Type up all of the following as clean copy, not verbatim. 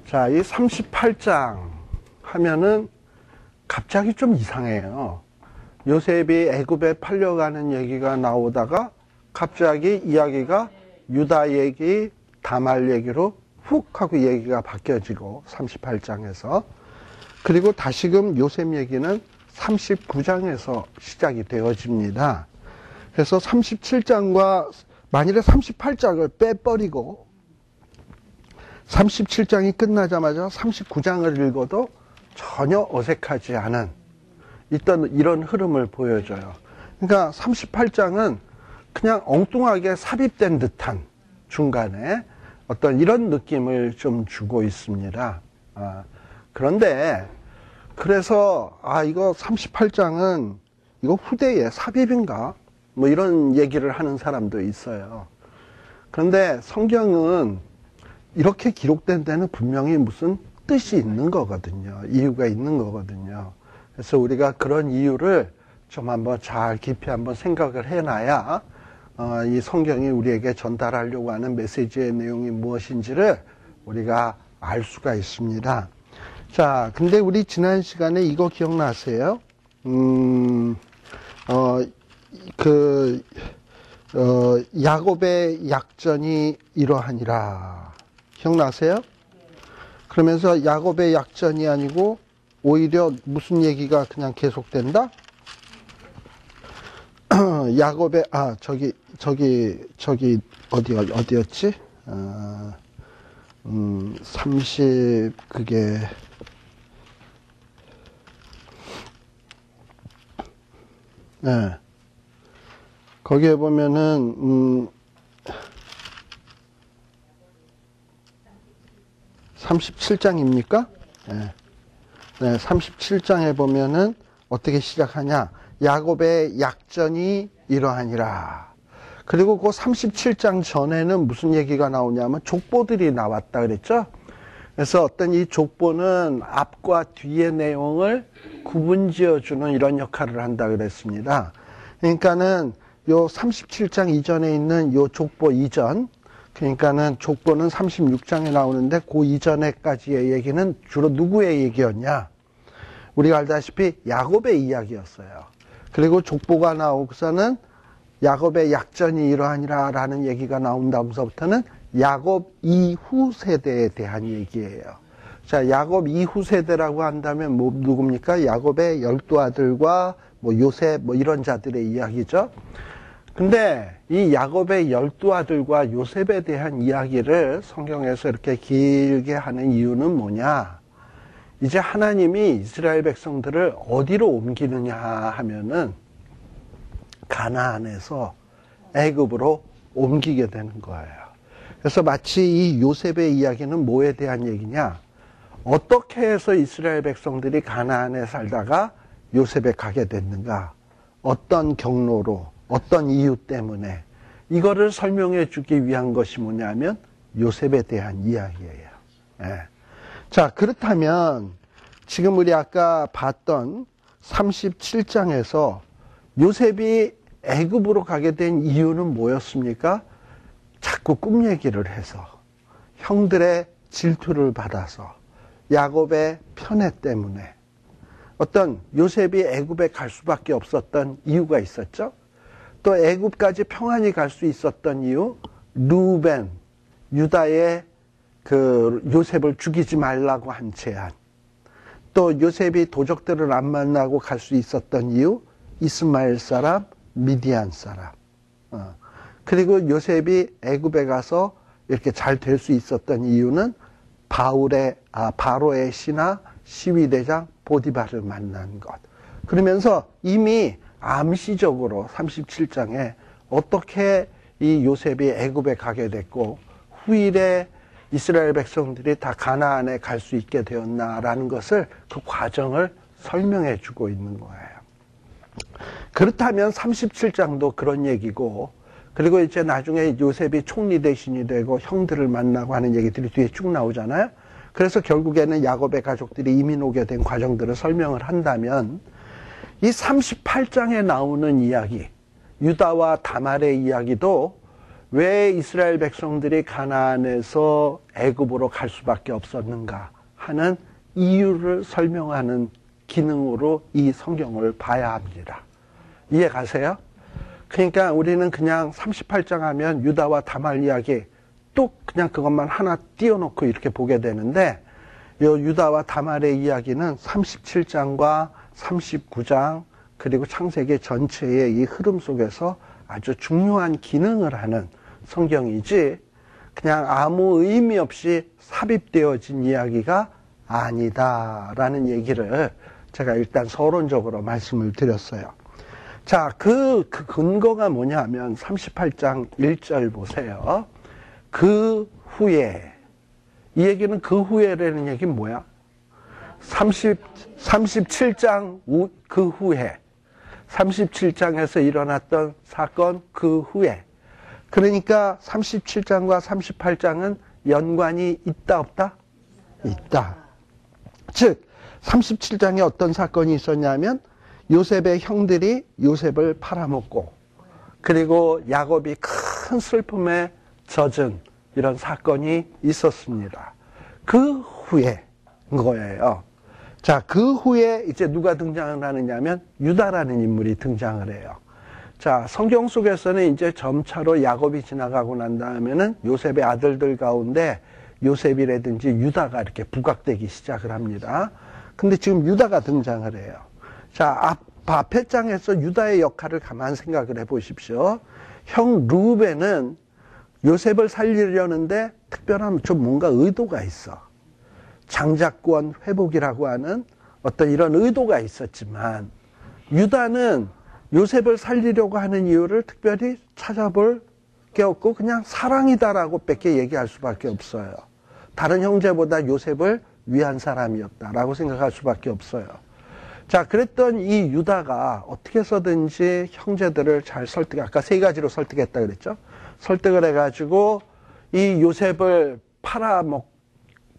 자, 이 38장 하면은 갑자기 좀 이상해요. 요셉이 애굽에 팔려가는 얘기가 나오다가 갑자기 이야기가 유다 얘기, 다말 얘기로 훅 하고 얘기가 바뀌어지고 38장에서 그리고 다시금 요셉 얘기는 39장에서 시작이 되어집니다. 그래서 37장과 만일에 38장을 빼버리고 37장이 끝나자마자 39장을 읽어도 전혀 어색하지 않은 이런 흐름을 보여줘요. 그러니까 38장은 그냥 엉뚱하게 삽입된 듯한 중간에 어떤 이런 느낌을 좀 주고 있습니다. 그런데 그래서 이거 38장은 이거 후대의 삽입인가? 뭐 이런 얘기를 하는 사람도 있어요. 그런데 성경은 이렇게 기록된 데는 분명히 무슨 뜻이 있는 거거든요. 이유가 있는 거거든요. 그래서 우리가 그런 이유를 좀 한번 잘 깊이 한번 생각을 해놔야 이 성경이 우리에게 전달하려고 하는 메시지의 내용이 무엇인지를 우리가 알 수가 있습니다. 자, 근데 우리 지난 시간에 이거 기억나세요? 야곱의 약전이 이러하니라. 기억나세요? 그러면서 야곱의 약전이 아니고 오히려 무슨 얘기가 그냥 계속된다? 야곱의 저기 어디였지? 30 그게 네. 거기에 보면은 37장입니까? 네. 네, 37장에 보면은 어떻게 시작하냐? 야곱의 약전이 이러하니라. 그리고 그 37장 전에는 무슨 얘기가 나오냐면 족보들이 나왔다 그랬죠? 그래서 어떤 이 족보는 앞과 뒤의 내용을 구분지어주는 이런 역할을 한다 그랬습니다. 그러니까는 요 37장 이전에 있는 요 족보 이전, 그러니까는 족보는 36장에 나오는데 그 이전에까지의 얘기는 주로 누구의 얘기였냐? 우리가 알다시피 야곱의 이야기였어요. 그리고 족보가 나오고서는 야곱의 약전이 이러하니라 라는 얘기가 나온 다음서부터는 야곱 이후 세대에 대한 얘기예요. 자, 야곱 이후 세대라고 한다면 누굽니까? 야곱의 12아들과 요셉 이런 자들의 이야기죠. 근데 이 야곱의 12아들과 요셉에 대한 이야기를 성경에서 이렇게 길게 하는 이유는 뭐냐? 이제 하나님이 이스라엘 백성들을 어디로 옮기느냐 하면은 가나안에서 애굽으로 옮기게 되는 거예요. 그래서 마치 이 요셉의 이야기는 뭐에 대한 얘기냐? 어떻게 해서 이스라엘 백성들이 가나안에 살다가 요셉에 가게 됐는가? 어떤 경로로, 어떤 이유 때문에 이거를 설명해 주기 위한 것이 뭐냐면 요셉에 대한 이야기예요. 예. 자, 그렇다면 지금 우리 아까 봤던 37장에서 요셉이 애굽으로 가게 된 이유는 뭐였습니까? 자꾸 꿈 얘기를 해서 형들의 질투를 받아서 야곱의 편애 때문에 어떤 요셉이 애굽에 갈 수밖에 없었던 이유가 있었죠. 또 애굽까지 평안히 갈 수 있었던 이유, 루벤, 유다의 그 요셉을 죽이지 말라고 한 제안, 또 요셉이 도적들을 안 만나고 갈 수 있었던 이유, 이스마엘 사람, 미디안 사람, 그리고 요셉이 애굽에 가서 이렇게 잘 될 수 있었던 이유는 바로의 신하 시위대장 보디발을 만난 것. 그러면서 이미 암시적으로 37장에 어떻게 이 요셉이 애굽에 가게 됐고 후일에 이스라엘 백성들이 다 가나안에 갈 수 있게 되었나라는 것을 그 과정을 설명해 주고 있는 거예요. 그렇다면 37장도 그런 얘기고, 그리고 이제 나중에 요셉이 총리 대신이 되고 형들을 만나고 하는 얘기들이 뒤에 쭉 나오잖아요. 그래서 결국에는 야곱의 가족들이 이민 오게 된 과정들을 설명을 한다면 이 38장에 나오는 이야기, 유다와 다말의 이야기도 왜 이스라엘 백성들이 가나안에서 애굽으로 갈 수밖에 없었는가 하는 이유를 설명하는 기능으로 이 성경을 봐야 합니다. 이해 가세요? 그러니까 우리는 그냥 38장 하면 유다와 다말 이야기 뚝 그냥 그것만 하나 띄워놓고 이렇게 보게 되는데, 요 유다와 다말의 이야기는 37장과 39장 그리고 창세기 전체의 이 흐름 속에서 아주 중요한 기능을 하는 성경이지, 그냥 아무 의미 없이 삽입되어진 이야기가 아니다라는 얘기를 제가 일단 서론적으로 말씀을 드렸어요. 자, 그 근거가 뭐냐면 38장 1절 보세요. 그 후에, 이 얘기는 그 후에라는 얘기는 뭐야? 37장 그 후에, 37장에서 일어났던 사건 그 후에. 그러니까 37장과 38장은 연관이 있다 없다? 있다. 즉 37장에 어떤 사건이 있었냐면 요셉의 형들이 요셉을 팔아먹고, 그리고 야곱이 큰 슬픔에 젖은 이런 사건이 있었습니다. 그 후에 거예요. 자, 그 후에 이제 누가 등장을 하느냐면 유다라는 인물이 등장을 해요. 자, 성경 속에서는 이제 점차로 야곱이 지나가고 난 다음에는 요셉의 아들들 가운데 요셉이라든지 유다가 이렇게 부각되기 시작을 합니다. 근데 지금 유다가 등장을 해요. 자, 앞에 장에서 유다의 역할을 가만 생각을 해 보십시오. 형 르우벤은 요셉을 살리려는데 특별한 좀 뭔가 의도가 있어. 장자권 회복이라고 하는 어떤 이런 의도가 있었지만, 유다는 요셉을 살리려고 하는 이유를 특별히 찾아볼 게 없고 그냥 사랑이다라고 밖에 얘기할 수밖에 없어요. 다른 형제보다 요셉을 위한 사람이었다라고 생각할 수밖에 없어요. 자, 그랬던 이 유다가 어떻게 해서든지 형제들을 잘 아까 세 가지로 설득했다 그랬죠. 설득을 해가지고 이 요셉을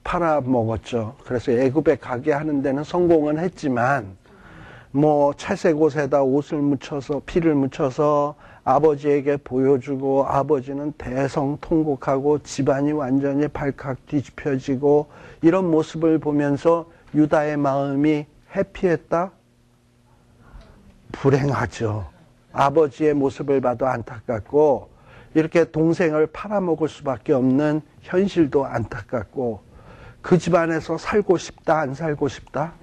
팔아먹었죠. 그래서 애굽에 가게 하는 데는 성공은 했지만, 뭐 채색 옷에다 옷을 묻혀서 피를 묻혀서 아버지에게 보여주고, 아버지는 대성통곡하고 집안이 완전히 발칵 뒤집혀지고, 이런 모습을 보면서 유다의 마음이 해피했다? 불행하죠. 아버지의 모습을 봐도 안타깝고, 이렇게 동생을 팔아먹을 수밖에 없는 현실도 안타깝고, 그 집안에서 살고 싶다, 안 살고 싶다?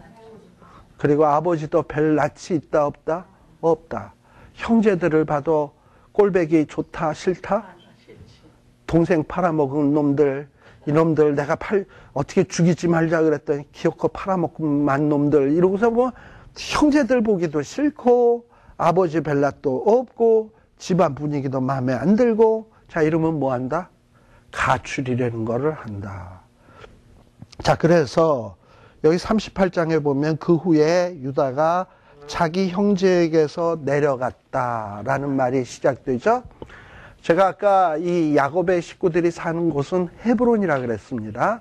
그리고 아버지도 별 낯이 있다, 없다? 없다. 형제들을 봐도 꼴배기 좋다, 싫다? 동생 팔아먹은 놈들, 이놈들 내가 어떻게 죽이지 말자 그랬더니 기어코 팔아먹은 놈들, 이러고서 뭐 형제들 보기도 싫고, 아버지 별 낯도 없고, 집안 분위기도 마음에 안 들고, 자, 이러면 뭐 한다? 가출이라는 거를 한다. 자, 그래서 여기 38장에 보면 그 후에 유다가 자기 형제에게서 내려갔다라는 말이 시작되죠. 제가 아까 이 야곱의 식구들이 사는 곳은 헤브론이라 그랬습니다.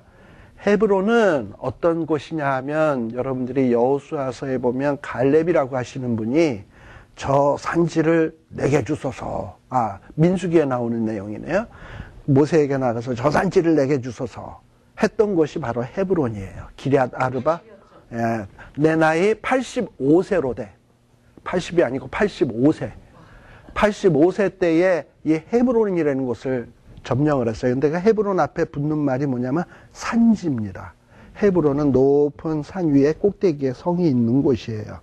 헤브론은 어떤 곳이냐 하면, 여러분들이 여호수아서에 보면 갈렙이라고 하시는 분이 저 산지를 내게 주소서, 민수기에 나오는 내용이네요. 모세에게 나가서 저 산지를 내게 주소서 했던 곳이 바로 헤브론이에요. 기럇 아르바. 예, 내 나이 85세로 돼. 80이 아니고 85세. 85세 때에 이 헤브론이라는 곳을 점령을 했어요. 근데 그 헤브론 앞에 붙는 말이 뭐냐면 산지입니다. 헤브론은 높은 산 위에 꼭대기에 성이 있는 곳이에요.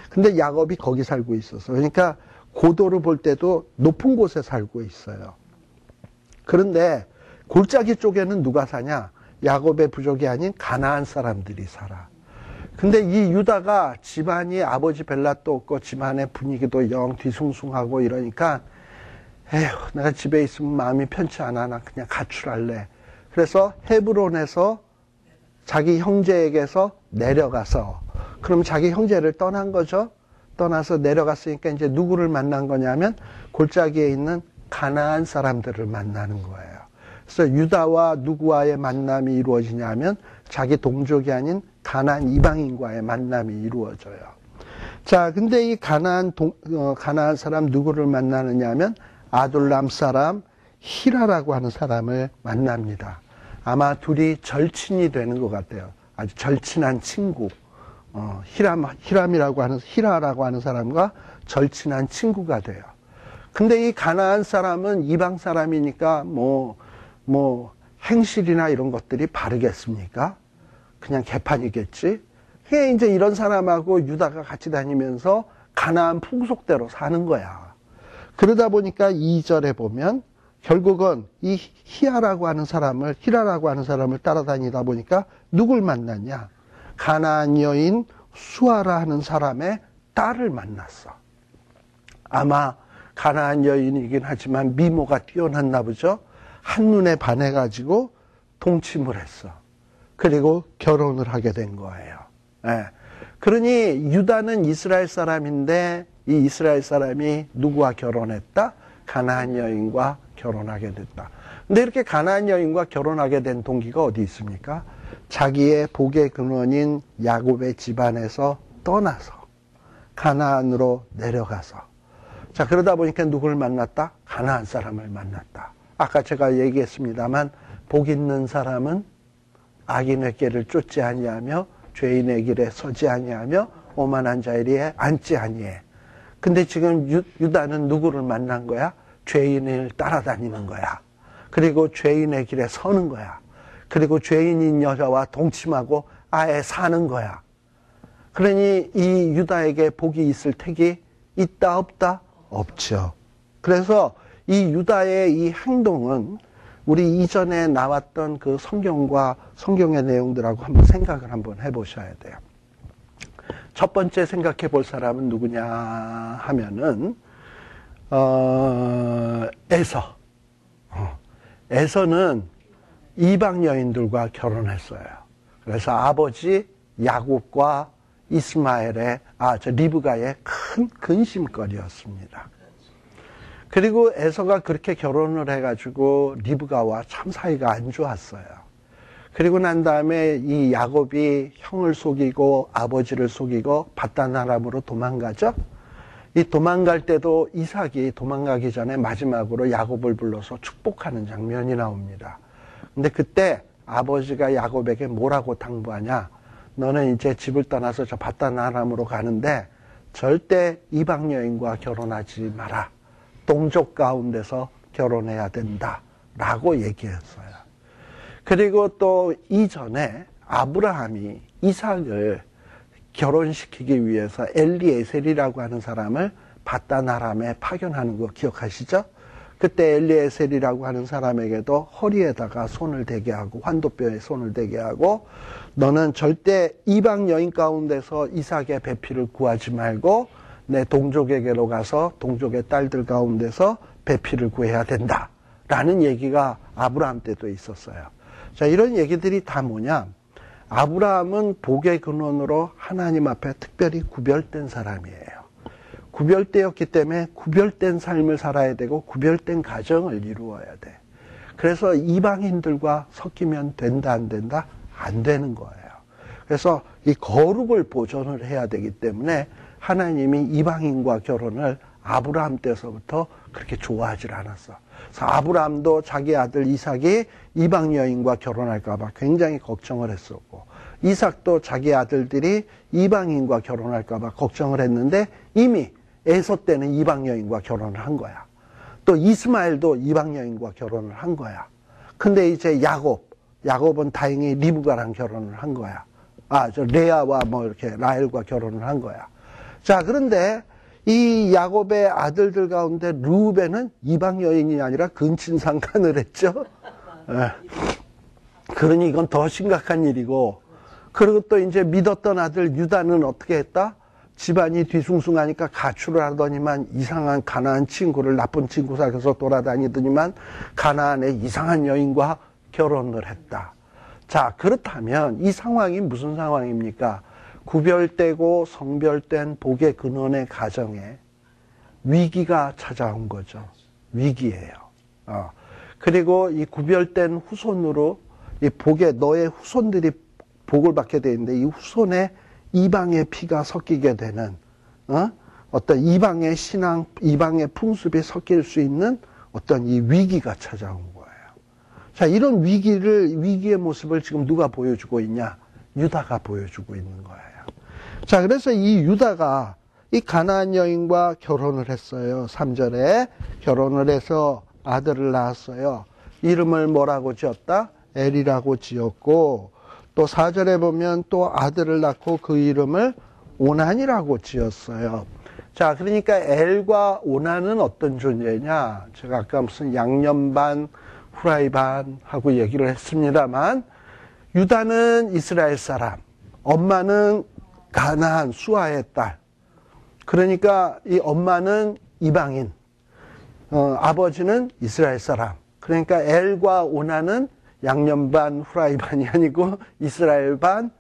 근데 야곱이 거기 살고 있어서, 그러니까 고도를 볼 때도 높은 곳에 살고 있어요. 그런데 골짜기 쪽에는 누가 사냐? 야곱의 부족이 아닌 가나안 사람들이 살아. 근데 이 유다가 집안이 아버지 벨랏도 없고 집안의 분위기도 영 뒤숭숭하고 이러니까, 에휴, 내가 집에 있으면 마음이 편치 않아. 나 그냥 가출할래. 그래서 헤브론에서 자기 형제에게서 내려가서, 그럼 자기 형제를 떠난 거죠. 떠나서 내려갔으니까 이제 누구를 만난 거냐면 골짜기에 있는 가나안 사람들을 만나는 거예요. 그래서 유다와 누구와의 만남이 이루어지냐면 자기 동족이 아닌 가나안 이방인과의 만남이 이루어져요. 자, 근데 이 가나안 사람 누구를 만나느냐면 아둘람 사람, 히라라고 하는 사람을 만납니다. 아마 둘이 절친이 되는 것 같아요. 아주 절친한 친구. 히라라고 하는 사람과 절친한 친구가 돼요. 근데 이 가나안 사람은 이방 사람이니까 행실이나 이런 것들이 바르겠습니까? 그냥 개판이겠지. 그냥 이제 이런 사람하고 유다가 같이 다니면서 가나안 풍속대로 사는 거야. 그러다 보니까 2절에 보면 결국은 이 히라라고 하는 사람을 따라다니다 보니까 누굴 만났냐? 가나안 여인 수아라 하는 사람의 딸을 만났어. 아마 가나안 여인이긴 하지만 미모가 뛰어났나 보죠. 한눈에 반해가지고 동침을 했어. 그리고 결혼을 하게 된 거예요. 예. 그러니 유다는 이스라엘 사람인데 이 이스라엘 사람이 누구와 결혼했다? 가나안 여인과 결혼하게 됐다. 근데 이렇게 가나안 여인과 결혼하게 된 동기가 어디 있습니까? 자기의 복의 근원인 야곱의 집안에서 떠나서 가나안으로 내려가서, 자, 그러다 보니까 누구를 만났다? 가나안 사람을 만났다. 아까 제가 얘기했습니다만 복 있는 사람은 악인의 길을 쫓지 아니하며 죄인의 길에 서지 아니하며 오만한 자리에 앉지 아니해. 근데 지금 유다는 누구를 만난 거야? 죄인을 따라다니는 거야. 그리고 죄인의 길에 서는 거야. 그리고 죄인인 여자와 동침하고 아예 사는 거야. 그러니 이 유다에게 복이 있을 택이 있다 없다? 없죠. 그래서 이 유다의 이 행동은 우리 이전에 나왔던 그 성경의 내용들하고 한번 생각을 한번 해보셔야 돼요. 첫 번째 생각해 볼 사람은 누구냐 하면은 에서. 에서는 이방 여인들과 결혼했어요. 그래서 아버지 야곱과 이스마엘의 리브가의 큰 근심거리였습니다. 그리고 에서가 그렇게 결혼을 해가지고 리브가와 참 사이가 안 좋았어요. 그리고 난 다음에 이 야곱이 형을 속이고 아버지를 속이고 밧단 아람으로 도망가죠. 이 도망갈 때도 이삭이 도망가기 전에 마지막으로 야곱을 불러서 축복하는 장면이 나옵니다. 근데 그때 아버지가 야곱에게 뭐라고 당부하냐? 너는 이제 집을 떠나서 저 밧단 아람으로 가는데 절대 이방 여인과 결혼하지 마라. 동족 가운데서 결혼해야 된다. 라고 얘기했어요. 그리고 또 이전에 아브라함이 이삭을 결혼시키기 위해서 엘리에셀이라고 하는 사람을 밧단 아람에 파견하는 거 기억하시죠? 그때 엘리에셀이라고 하는 사람에게도 허리에다가 손을 대게 하고 환도뼈에 손을 대게 하고 너는 절대 이방 여인 가운데서 이삭의 배필을 구하지 말고 내 동족에게로 가서 동족의 딸들 가운데서 배필을 구해야 된다. 라는 얘기가 아브라함 때도 있었어요. 자, 이런 얘기들이 다 뭐냐? 아브라함은 복의 근원으로 하나님 앞에 특별히 구별된 사람이에요. 구별되었기 때문에 구별된 삶을 살아야 되고 구별된 가정을 이루어야 돼. 그래서 이방인들과 섞이면 된다 안 된다? 안 되는 거예요. 그래서 이 거룩을 보존을 해야 되기 때문에 하나님이 이방인과 결혼을 아브라함 때서부터 그렇게 좋아하질 않았어. 그래서 아브라함도 자기 아들 이삭이 이방 여인과 결혼할까 봐 굉장히 걱정을 했었고, 이삭도 자기 아들들이 이방인과 결혼할까 봐 걱정을 했는데 이미 에서 때는 이방 여인과 결혼을 한 거야. 또 이스마엘도 이방 여인과 결혼을 한 거야. 근데 이제 야곱은 다행히 리브가랑 결혼을 한 거야. 레아와 이렇게 라헬과 결혼을 한 거야. 자, 그런데 이 야곱의 아들들 가운데 르우벤은 이방 여인이 아니라 근친상간을 했죠. 그러니 이건 더 심각한 일이고, 그리고 또 이제 믿었던 아들 유다는 어떻게 했다? 집안이 뒤숭숭하니까 가출을 하더니만 이상한 가나안 친구를 나쁜 친구 사귀어서 돌아다니더니만 가나안의 이상한 여인과 결혼을 했다. 자, 그렇다면 이 상황이 무슨 상황입니까? 구별되고 성별된 복의 근원의 가정에 위기가 찾아온 거죠. 위기예요. 그리고 이 구별된 후손으로 이 너의 후손들이 복을 받게 되는데 이 후손에 이방의 피가 섞이게 되는 어떤 이방의 신앙, 이방의 풍습이 섞일 수 있는 어떤 이 위기가 찾아온 거예요. 자, 이런 위기의 모습을 지금 누가 보여주고 있냐? 유다가 보여주고 있는 거예요. 자, 그래서 이 유다가 이 가나안 여인과 결혼을 했어요. 3절에 결혼을 해서 아들을 낳았어요. 이름을 뭐라고 지었다? 엘이라고 지었고, 또 4절에 보면 또 아들을 낳고 그 이름을 오난이라고 지었어요. 자, 그러니까 엘과 오난은 어떤 존재냐? 제가 아까 무슨 양념 반, 후라이 반 하고 얘기를 했습니다만, 유다는 이스라엘 사람, 엄마는 가나안 수아의 딸. 그러니까 이 엄마는 이방인, 아버지는 이스라엘 사람. 그러니까 엘과 오난은 양념 반, 후라이 반이 아니고 이스라엘 반,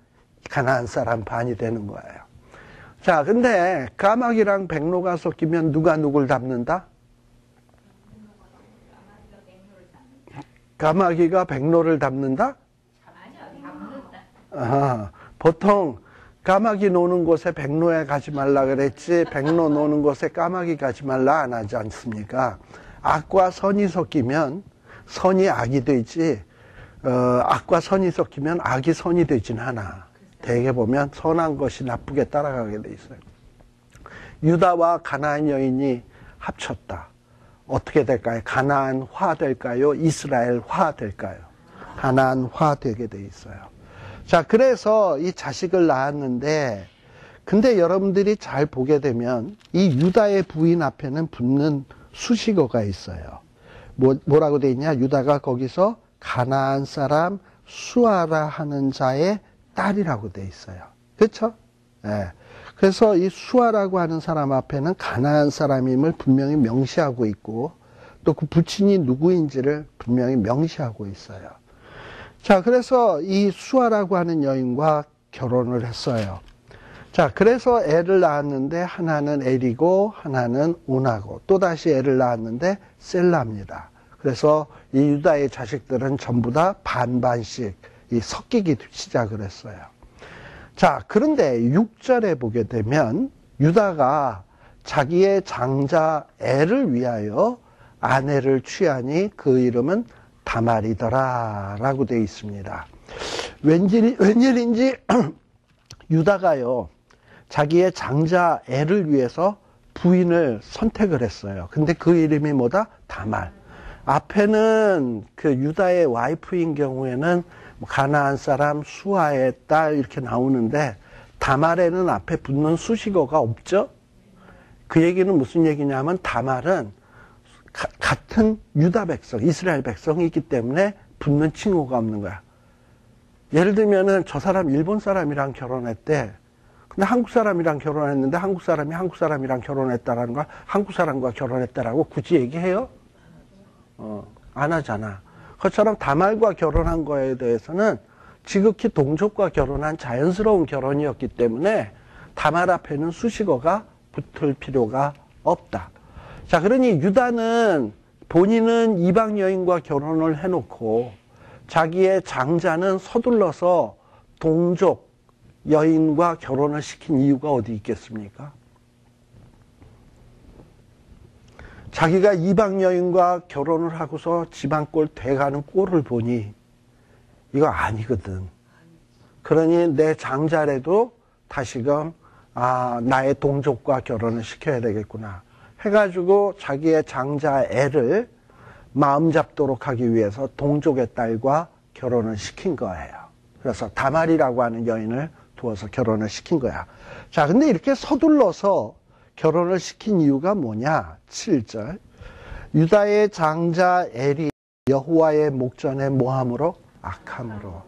가나안 사람 반이 되는 거예요. 자, 근데 까마귀랑 백로가 섞이면 누가 누굴 닮는다? 까마귀가 백로를 닮는다? 보통 까마귀 노는 곳에 백로에 가지 말라 그랬지, 백로 노는 곳에 까마귀 가지 말라 안 하지 않습니까? 악과 선이 섞이면 선이 악이 되지, 악과 선이 섞이면 악이 선이 되진 않아. 대개 보면 선한 것이 나쁘게 따라가게 돼 있어요. 유다와 가나안 여인이 합쳤다. 어떻게 될까요? 가나안화 될까요? 이스라엘화 될까요? 가나안화 되게 돼 있어요. 자, 그래서 이 자식을 낳았는데, 근데 여러분들이 잘 보게 되면 이 유다의 부인 앞에는 붙는 수식어가 있어요. 뭐라고 돼 있냐? 유다가 거기서 가나안 사람 수아라 하는 자의 딸이라고 돼 있어요. 그렇죠? 예. 그래서 이 수아라고 하는 사람 앞에는 가나안 사람임을 분명히 명시하고 있고, 또 그 부친이 누구인지를 분명히 명시하고 있어요. 자, 그래서 이 수아라고 하는 여인과 결혼을 했어요. 자, 그래서 애를 낳았는데 하나는 엘이고 하나는 오나고, 또다시 애를 낳았는데 셀라입니다. 그래서 이 유다의 자식들은 전부 다 반반씩 섞이기 시작을 했어요. 자, 그런데 6절에 보게 되면 유다가 자기의 장자 엘을 위하여 아내를 취하니 그 이름은 다말이더라 라고 되어 있습니다. 웬일인지 유다가요, 자기의 장자 엘을 위해서 부인을 선택을 했어요. 근데 그 이름이 뭐다? 다말. 앞에는 그 유다의 와이프인 경우에는 가나안 사람 수아의 딸 이렇게 나오는데, 다말에는 앞에 붙는 수식어가 없죠? 그 얘기는 무슨 얘기냐면, 다말은 같은 유다 백성, 이스라엘 백성이기 때문에 붙는 칭호가 없는 거야. 예를 들면은 저 사람 일본 사람이랑 결혼했대. 근데 한국 사람이랑 결혼했는데 한국 사람이 한국 사람이랑 결혼했다라는 걸 한국 사람과 결혼했다라고 굳이 얘기해요? 안 하잖아. 그것처럼 다말과 결혼한 거에 대해서는 지극히 동족과 결혼한 자연스러운 결혼이었기 때문에 다말 앞에는 수식어가 붙을 필요가 없다. 자, 그러니 유다는 본인은 이방 여인과 결혼을 해놓고 자기의 장자는 서둘러서 동족 여인과 결혼을 시킨 이유가 어디 있겠습니까? 자기가 이방 여인과 결혼을 하고서 집안꼴 돼가는 꼴을 보니 이거 아니거든. 그러니 내 장자라도 다시금 나의 동족과 결혼을 시켜야 되겠구나 해가지고 자기의 장자 애를 마음 잡도록 하기 위해서 동족의 딸과 결혼을 시킨 거예요. 그래서 다말이라고 하는 여인을 두어서 결혼을 시킨 거야. 자, 근데 이렇게 서둘러서 결혼을 시킨 이유가 뭐냐? 7절. 유다의 장자 엘이 여호와의 목전에 뭐함으로? 악함으로.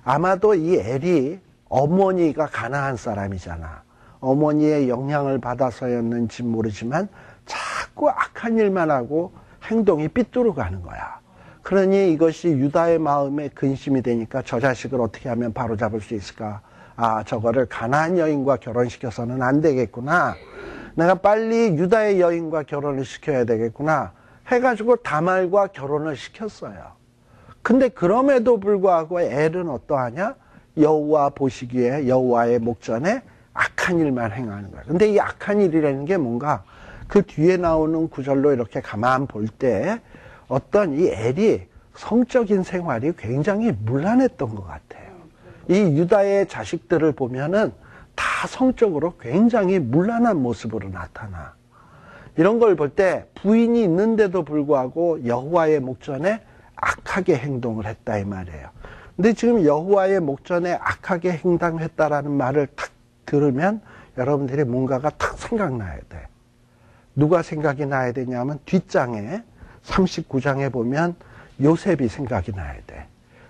아마도 이 엘이 어머니가 가나안 사람이잖아. 어머니의 영향을 받아서였는지 모르지만 자꾸 악한 일만 하고 행동이 삐뚤어 가는 거야. 그러니 이것이 유다의 마음에 근심이 되니까 저 자식을 어떻게 하면 바로잡을 수 있을까? 저거를 가나안 여인과 결혼시켜서는 안 되겠구나. 내가 빨리 유다의 여인과 결혼을 시켜야 되겠구나 해가지고 다말과 결혼을 시켰어요. 근데 그럼에도 불구하고 엘은 어떠하냐? 여호와 보시기에 여호와의 목전에 악한 일만 행하는 거야. 근데 이 악한 일이라는 게 뭔가 그 뒤에 나오는 구절로 이렇게 가만 볼 때 어떤 이 엘이 성적인 생활이 굉장히 문란했던 것 같아요. 이 유다의 자식들을 보면은 다 성적으로 굉장히 문란한 모습으로 나타나. 이런 걸 볼 때 부인이 있는데도 불구하고 여호와의 목전에 악하게 행동을 했다 이 말이에요. 근데 지금 여호와의 목전에 악하게 행동했다라는 말을 탁 들으면 여러분들이 뭔가가 탁 생각나야 돼. 누가 생각이 나야 되냐면 뒷장에 39장에 보면 요셉이 생각이 나야 돼.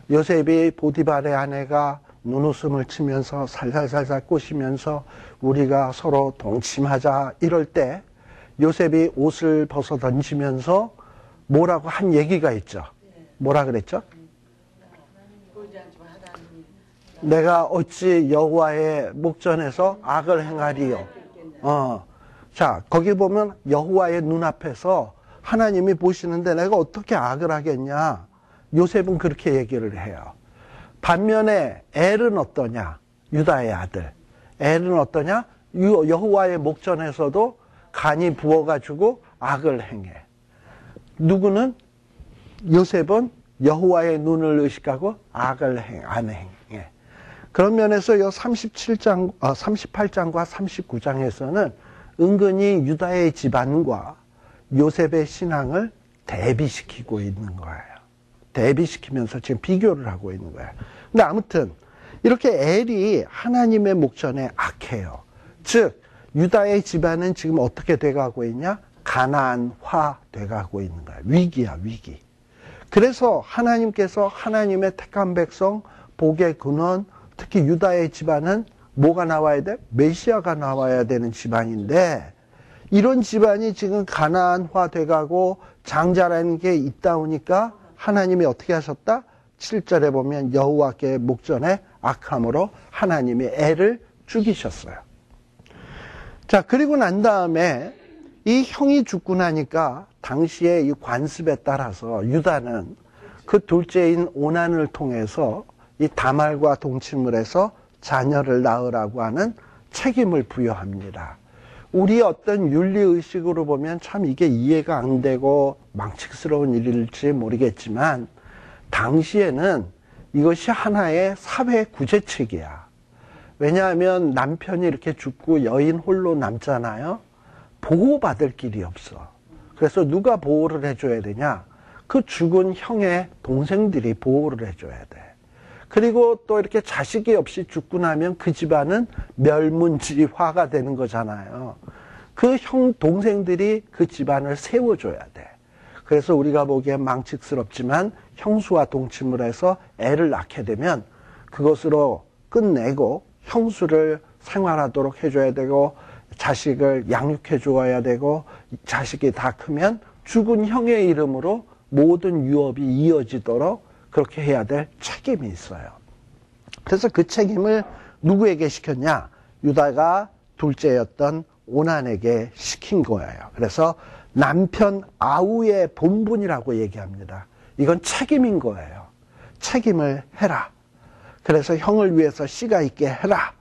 요셉이 보디발의 아내가 눈웃음을 치면서 살살살살 꼬시면서 우리가 서로 동침하자 이럴 때 요셉이 옷을 벗어 던지면서 뭐라고 한 얘기가 있죠. 뭐라 그랬죠? 내가 어찌 여호와의 목전에서 악을 행하리요. 자, 거기 보면 여호와의 눈앞에서 하나님이 보시는데 내가 어떻게 악을 하겠냐. 요셉은 그렇게 얘기를 해요. 반면에 엘은 어떠냐? 유다의 아들. 엘은 어떠냐? 여호와의 목전에서도 간이 부어가지고 악을 행해. 누구는? 요셉은 여호와의 눈을 의식하고 악을 안 행해. 그런 면에서 이 38장과 39장에서는 은근히 유다의 집안과 요셉의 신앙을 대비시키고 있는 거예요. 대비시키면서 지금 비교를 하고 있는 거예요. 근데 아무튼 이렇게 엘이 하나님의 목전에 악해요. 즉 유다의 집안은 지금 어떻게 돼가고 있냐? 가나안화 돼가고 있는 거예요. 위기야, 위기. 그래서 하나님께서 하나님의 택한 백성, 복의 근원, 특히 유다의 집안은 뭐가 나와야 돼? 메시아가 나와야 되는 집안인데 이런 집안이 지금 가나안화 돼가고 장자라는 게 있다 보니까 하나님이 어떻게 하셨다? 7절에 보면 여호와께 목전에 악함으로 하나님이 엘을 죽이셨어요. 자, 그리고 난 다음에 이 형이 죽고 나니까 당시에 이 관습에 따라서 유다는 그 둘째인 오난을 통해서 이 다말과 동침을 해서 자녀를 낳으라고 하는 책임을 부여합니다. 우리 어떤 윤리의식으로 보면 참 이게 이해가 안 되고 망측스러운 일일지 모르겠지만 당시에는 이것이 하나의 사회 구제책이야. 왜냐하면 남편이 이렇게 죽고 여인 홀로 남잖아요. 보호받을 길이 없어. 그래서 누가 보호를 해줘야 되냐? 그 죽은 형의 동생들이 보호를 해줘야 돼. 그리고 또 이렇게 자식이 없이 죽고 나면 그 집안은 멸문지화가 되는 거잖아요. 그 형 동생들이 그 집안을 세워줘야 돼. 그래서 우리가 보기엔 망측스럽지만 형수와 동침을 해서 애를 낳게 되면 그것으로 끝내고 형수를 생활하도록 해줘야 되고 자식을 양육해 주어야 되고 자식이 다 크면 죽은 형의 이름으로 모든 유업이 이어지도록 그렇게 해야 될 책임이 있어요. 그래서 그 책임을 누구에게 시켰냐? 유다가 둘째였던 오난에게 시킨 거예요. 그래서 남편 아우의 본분이라고 얘기합니다. 이건 책임인 거예요. 책임을 해라. 그래서 형을 위해서 씨가 있게 해라.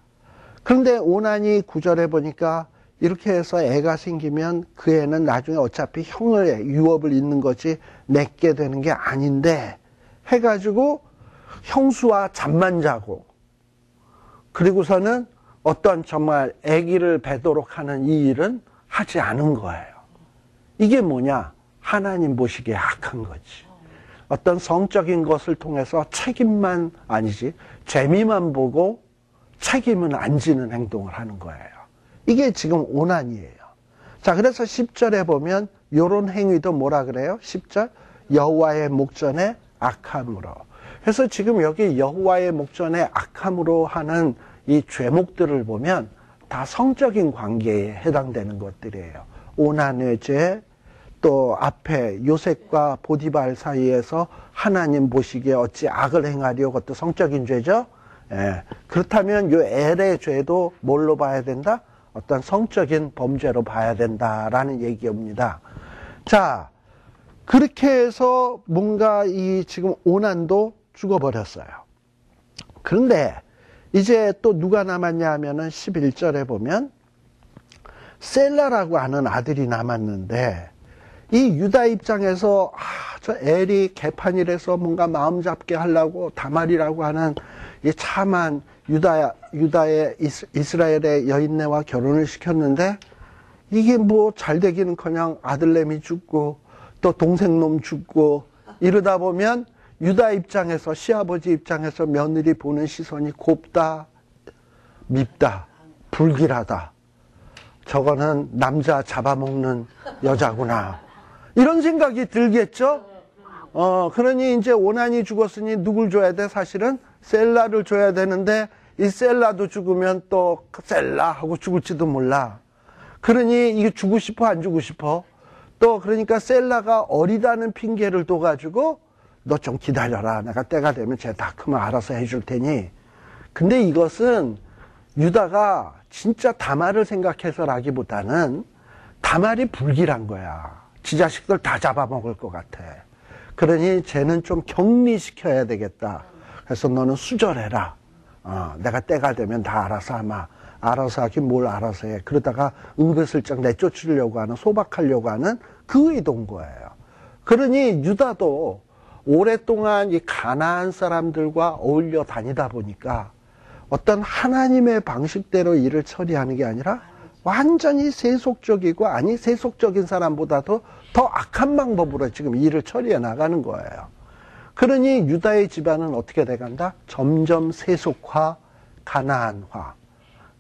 그런데 오난이 9절에 보니까 이렇게 해서 애가 생기면 그 애는 나중에 어차피 형의 유업을 잇는 거지 내게 되는 게 아닌데 해가지고 형수와 잠만 자고 그리고서는 어떤 정말 아기를 배도록 하는 이 일은 하지 않은 거예요. 이게 뭐냐? 하나님 보시기에 악한 거지. 어떤 성적인 것을 통해서 책임만 아니지 재미만 보고 책임은 안 지는 행동을 하는 거예요. 이게 지금 오난이에요. 자, 그래서 10절에 보면 이런 행위도 뭐라 그래요? 10절 여호와의 목전에 악함으로. 그래서 지금 여기 여호와의 목전에 악함으로 하는 이 죄목들을 보면 다 성적인 관계에 해당되는 것들이에요. 오난의 죄, 또 앞에 요셉과 보디발 사이에서 하나님 보시기에 어찌 악을 행하리요? 그것도 성적인 죄죠. 예. 그렇다면 이 엘의 죄도 뭘로 봐야 된다? 어떤 성적인 범죄로 봐야 된다라는 얘기입니다. 자, 그렇게 해서 뭔가 이 지금 오난도 죽어버렸어요. 그런데 이제 또 누가 남았냐 하면은 11절에 보면 셀라라고 하는 아들이 남았는데 이 유다 입장에서 그래서 엘이 개판이라서 뭔가 마음 잡게 하려고 다말이라고 하는 이 참한 유다의 이스라엘의 여인네와 결혼을 시켰는데 이게 뭐 잘 되기는커녕 아들내미 죽고 또 동생놈 죽고 이러다 보면 유다 입장에서 시아버지 입장에서 며느리 보는 시선이 곱다, 밉다, 불길하다. 저거는 남자 잡아먹는 여자구나. 이런 생각이 들겠죠? 그러니 이제 오난이 죽었으니 누굴 줘야 돼? 사실은 셀라를 줘야 되는데 이 셀라도 죽으면 또 셀라 하고 죽을지도 몰라. 그러니 이게 주고 싶어 안 주고 싶어? 또 그러니까 셀라가 어리다는 핑계를 둬가지고 너 좀 기다려라. 내가 때가 되면 쟤 다 크면 알아서 해줄 테니. 근데 이것은 유다가 진짜 다말을 생각해서라기보다는 다말이 불길한 거야. 지 자식들 다 잡아먹을 것 같아. 그러니 쟤는 좀 격리시켜야 되겠다. 그래서 너는 수절해라. 내가 때가 되면 다 알아서 아마 알아서 하긴 뭘 알아서 해. 그러다가 은근슬쩍 내쫓으려고 하는, 소박하려고 하는 그 의도인 거예요. 그러니 유다도 오랫동안 이 가나안 사람들과 어울려 다니다 보니까 어떤 하나님의 방식대로 일을 처리하는 게 아니라 완전히 세속적이고, 아니 세속적인 사람보다도 더 악한 방법으로 지금 일을 처리해 나가는 거예요. 그러니 유다의 집안은 어떻게 돼간다? 점점 세속화, 가나안화.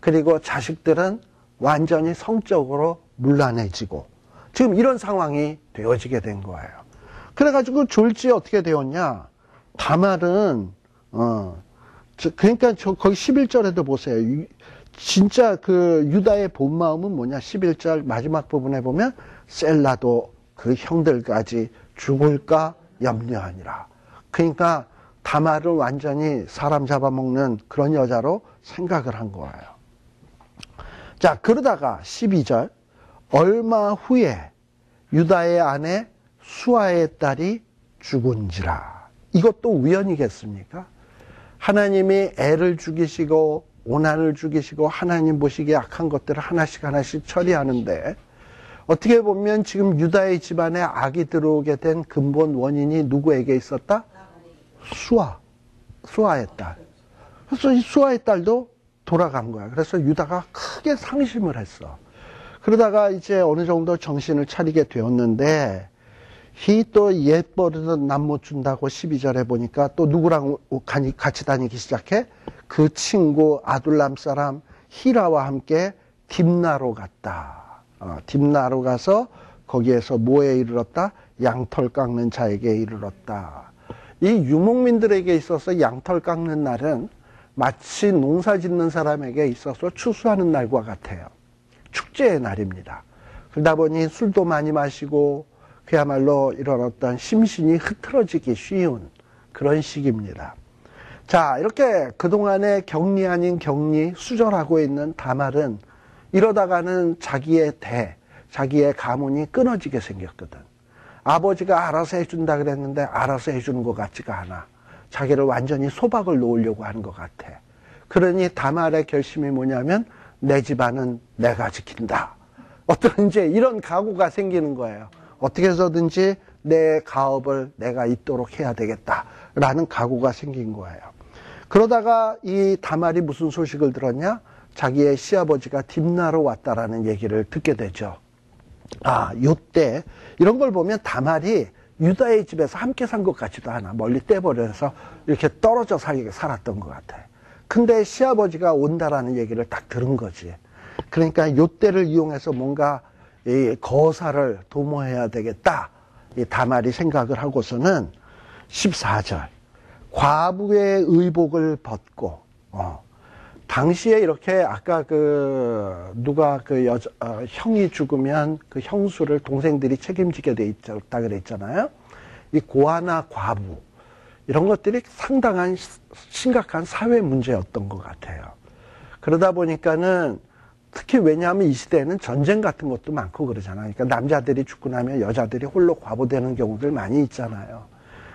그리고 자식들은 완전히 성적으로 문란해지고 지금 이런 상황이 되어지게 된 거예요. 그래가지고 졸지에 어떻게 되었냐? 다말은 그러니까 거기 11절에도 보세요. 진짜 그 유다의 본 마음은 뭐냐? 11절 마지막 부분에 보면 셀라도 그 형들까지 죽을까 염려하니라. 그러니까 다말을 완전히 사람 잡아먹는 그런 여자로 생각을 한 거예요. 자, 그러다가 12절 얼마 후에 유다의 아내 수아의 딸이 죽은지라. 이것도 우연이겠습니까? 하나님이 애를 죽이시고 오난을 죽이시고 하나님 보시기에 악한 것들을 하나씩 처리하는데 어떻게 보면 지금 유다의 집안에 악이 들어오게 된 근본 원인이 누구에게 있었다? 수아의 딸. 그래서 이 수아의 딸도 돌아간 거야. 그래서 유다가 크게 상심을 했어. 그러다가 이제 어느 정도 정신을 차리게 되었는데 히 또 옛 버릇은 남 못 준다고 12절에 보니까 또 누구랑 같이 다니기 시작해? 그 친구 아둘람 사람 히라와 함께 딥나로 갔다. 딥나로 가서 거기에서 뭐에 이르렀다? 양털 깎는 자에게 이르렀다. 이 유목민들에게 있어서 양털 깎는 날은 마치 농사 짓는 사람에게 있어서 추수하는 날과 같아요. 축제의 날입니다. 그러다 보니 술도 많이 마시고 그야말로 이런 어떤 심신이 흐트러지기 쉬운 그런 시기입니다. 자, 이렇게 그동안에 격리 아닌 격리 수절하고 있는 다말은 이러다가는 자기의 가문이 끊어지게 생겼거든. 아버지가 알아서 해준다 그랬는데 알아서 해주는 것 같지가 않아. 자기를 완전히 소박을 놓으려고 하는 것 같아. 그러니 다말의 결심이 뭐냐면 내 집안은 내가 지킨다. 어떤 이제 이런 각오가 생기는 거예요. 어떻게 해서든지 내 가업을 내가 잇도록 해야 되겠다라는 각오가 생긴 거예요. 그러다가 이 다말이 무슨 소식을 들었냐? 자기의 시아버지가 딥나로 왔다라는 얘기를 듣게 되죠. 요때 이런 걸 보면 다말이 유다의 집에서 함께 산 것 같지도 않아. 멀리 떼버려서 이렇게 떨어져 살았던 것 같아. 근데 시아버지가 온다라는 얘기를 딱 들은 거지. 그러니까 요때를 이용해서 뭔가 이 거사를 도모해야 되겠다. 이 다말이 생각을 하고서는 14절 과부의 의복을 벗고 당시에 이렇게 아까 누가 형이 죽으면 그 형수를 동생들이 책임지게 돼 있다 그랬잖아요. 이 고아나 과부 이런 것들이 상당한 심각한 사회 문제였던 것 같아요. 그러다 보니까는 특히 왜냐하면 이 시대에는 전쟁 같은 것도 많고 그러잖아요. 그러니까 남자들이 죽고 나면 여자들이 홀로 과부되는 경우들 많이 있잖아요.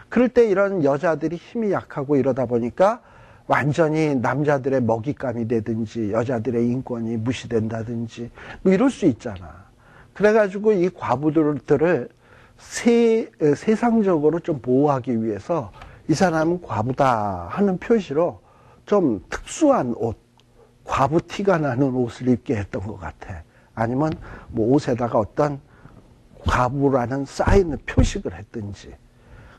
그럴 때 이런 여자들이 힘이 약하고 이러다 보니까 완전히 남자들의 먹잇감이 되든지 여자들의 인권이 무시된다든지 뭐 이럴 수 있잖아. 그래가지고 이 과부들을 세상적으로 좀 보호하기 위해서 이 사람은 과부다 하는 표시로 좀 특수한 옷, 과부 티가 나는 옷을 입게 했던 것 같아. 아니면 뭐 옷에다가 어떤 과부라는 사인을 표식을 했든지.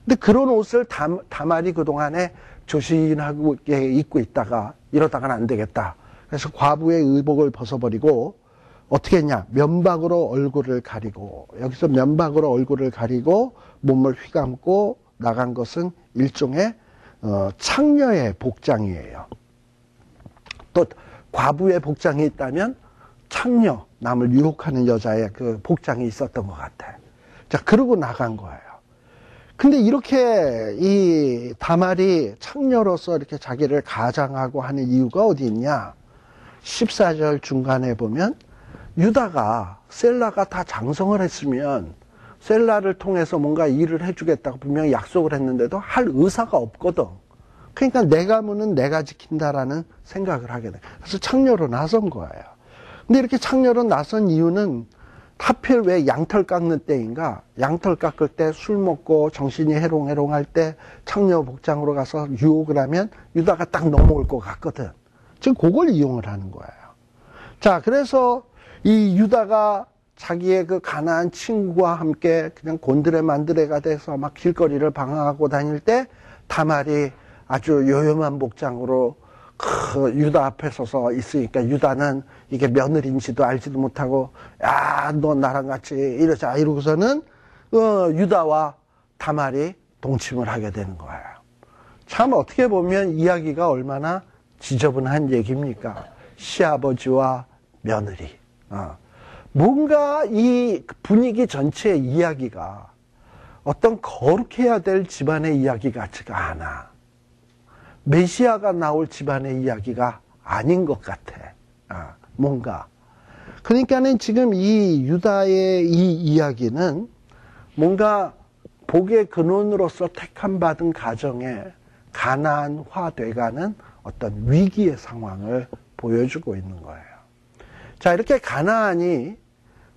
근데 그런 옷을 다말이 그동안에 조신하게 입고 있다가 이러다가는 안 되겠다. 그래서 과부의 의복을 벗어버리고 어떻게 했냐? 면박으로 얼굴을 가리고, 여기서 면박으로 얼굴을 가리고 몸을 휘감고 나간 것은 일종의 창녀의 복장이에요. 또 과부의 복장이 있다면 창녀, 남을 유혹하는 여자의 그 복장이 있었던 것 같아. 자, 그러고 나간 거예요. 근데 이렇게 이 다말이 창녀로서 이렇게 자기를 가장하고 하는 이유가 어디 있냐? 14절 중간에 보면 유다가 셀라가 다 장성을 했으면 셀라를 통해서 뭔가 일을 해주겠다고 분명히 약속을 했는데도 할 의사가 없거든. 그러니까 내 가문은 내가 지킨다라는 생각을 하게 돼. 그래서 창녀로 나선 거예요. 근데 이렇게 창녀로 나선 이유는 하필 왜 양털 깎는 때인가? 양털 깎을 때 술 먹고 정신이 해롱해롱할 때 창녀 복장으로 가서 유혹을 하면 유다가 딱 넘어올 것 같거든. 지금 그걸 이용을 하는 거예요. 자, 그래서 이 유다가 자기의 그 가난한 친구와 함께 그냥 곤드레만드레가 돼서 막 길거리를 방황하고 다닐 때 다말이 아주 요염한 복장으로 그 유다 앞에 서서 있으니까 유다는 이게 며느리인지도 알지도 못하고 야, 너 나랑 같이 이러자 이러고서는 유다와 다말이 동침을 하게 되는 거예요. 참 어떻게 보면 이야기가 얼마나 지저분한 얘기입니까? 시아버지와 며느리. 뭔가 이 분위기 전체의 이야기가 어떤 거룩해야 될 집안의 이야기 같지가 않아. 메시아가 나올 집안의 이야기가 아닌 것 같아. 뭔가. 그러니까는 지금 이 유다의 이 이야기는 뭔가 복의 근원으로서 택함받은 가정에 가나안화돼가는 어떤 위기의 상황을 보여주고 있는 거예요. 자, 이렇게 가나안이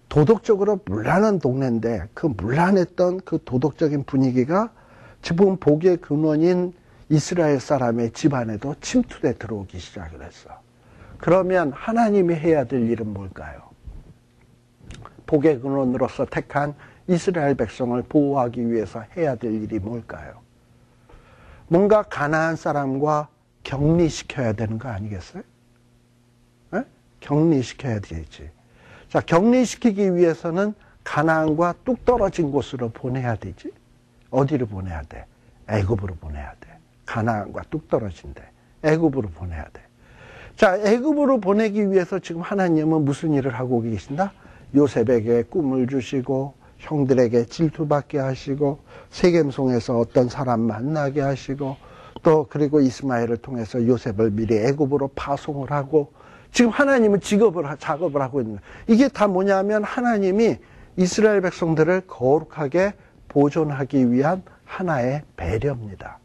도덕적으로 문란한 동네인데 그 문란했던 그 도덕적인 분위기가 지금 복의 근원인 이스라엘 사람의 집안에도 침투돼 들어오기 시작을 했어. 그러면 하나님이 해야 될 일은 뭘까요? 복의 근원으로서 택한 이스라엘 백성을 보호하기 위해서 해야 될 일이 뭘까요? 뭔가 가나안 사람과 격리시켜야 되는 거 아니겠어요? 에? 격리시켜야 되지. 자, 격리시키기 위해서는 가나안과 뚝 떨어진 곳으로 보내야 되지. 어디를 보내야 돼? 애굽으로 보내야 돼. 가나안과 뚝 떨어진데 애굽으로 보내야 돼. 자, 애굽으로 보내기 위해서 지금 하나님은 무슨 일을 하고 계신다? 요셉에게 꿈을 주시고 형들에게 질투받게 하시고 세겜송에서 어떤 사람 만나게 하시고 또 그리고 이스마엘을 통해서 요셉을 미리 애굽으로 파송을 하고 지금 하나님은 작업을 하고 있는 거예요. 이게 다 뭐냐면 하나님이 이스라엘 백성들을 거룩하게 보존하기 위한 하나의 배려입니다.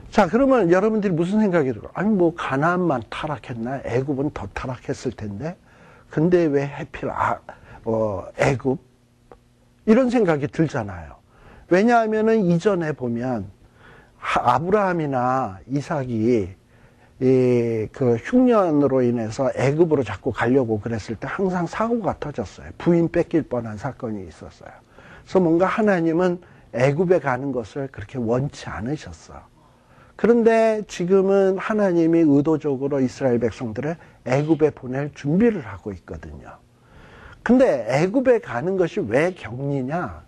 자, 그러면 여러분들이 무슨 생각이 들어요? 아니, 뭐, 가나안만 타락했나? 애굽은 더 타락했을 텐데. 근데 왜 하필, 애굽? 이런 생각이 들잖아요. 왜냐하면은 이전에 보면, 아브라함이나 이삭이, 그 흉년으로 인해서 애굽으로 자꾸 가려고 그랬을 때 항상 사고가 터졌어요. 부인 뺏길 뻔한 사건이 있었어요. 그래서 뭔가 하나님은 애굽에 가는 것을 그렇게 원치 않으셨어. 그런데 지금은 하나님이 의도적으로 이스라엘 백성들을 애굽에 보낼 준비를 하고 있거든요. 근데 애굽에 가는 것이 왜 격리냐?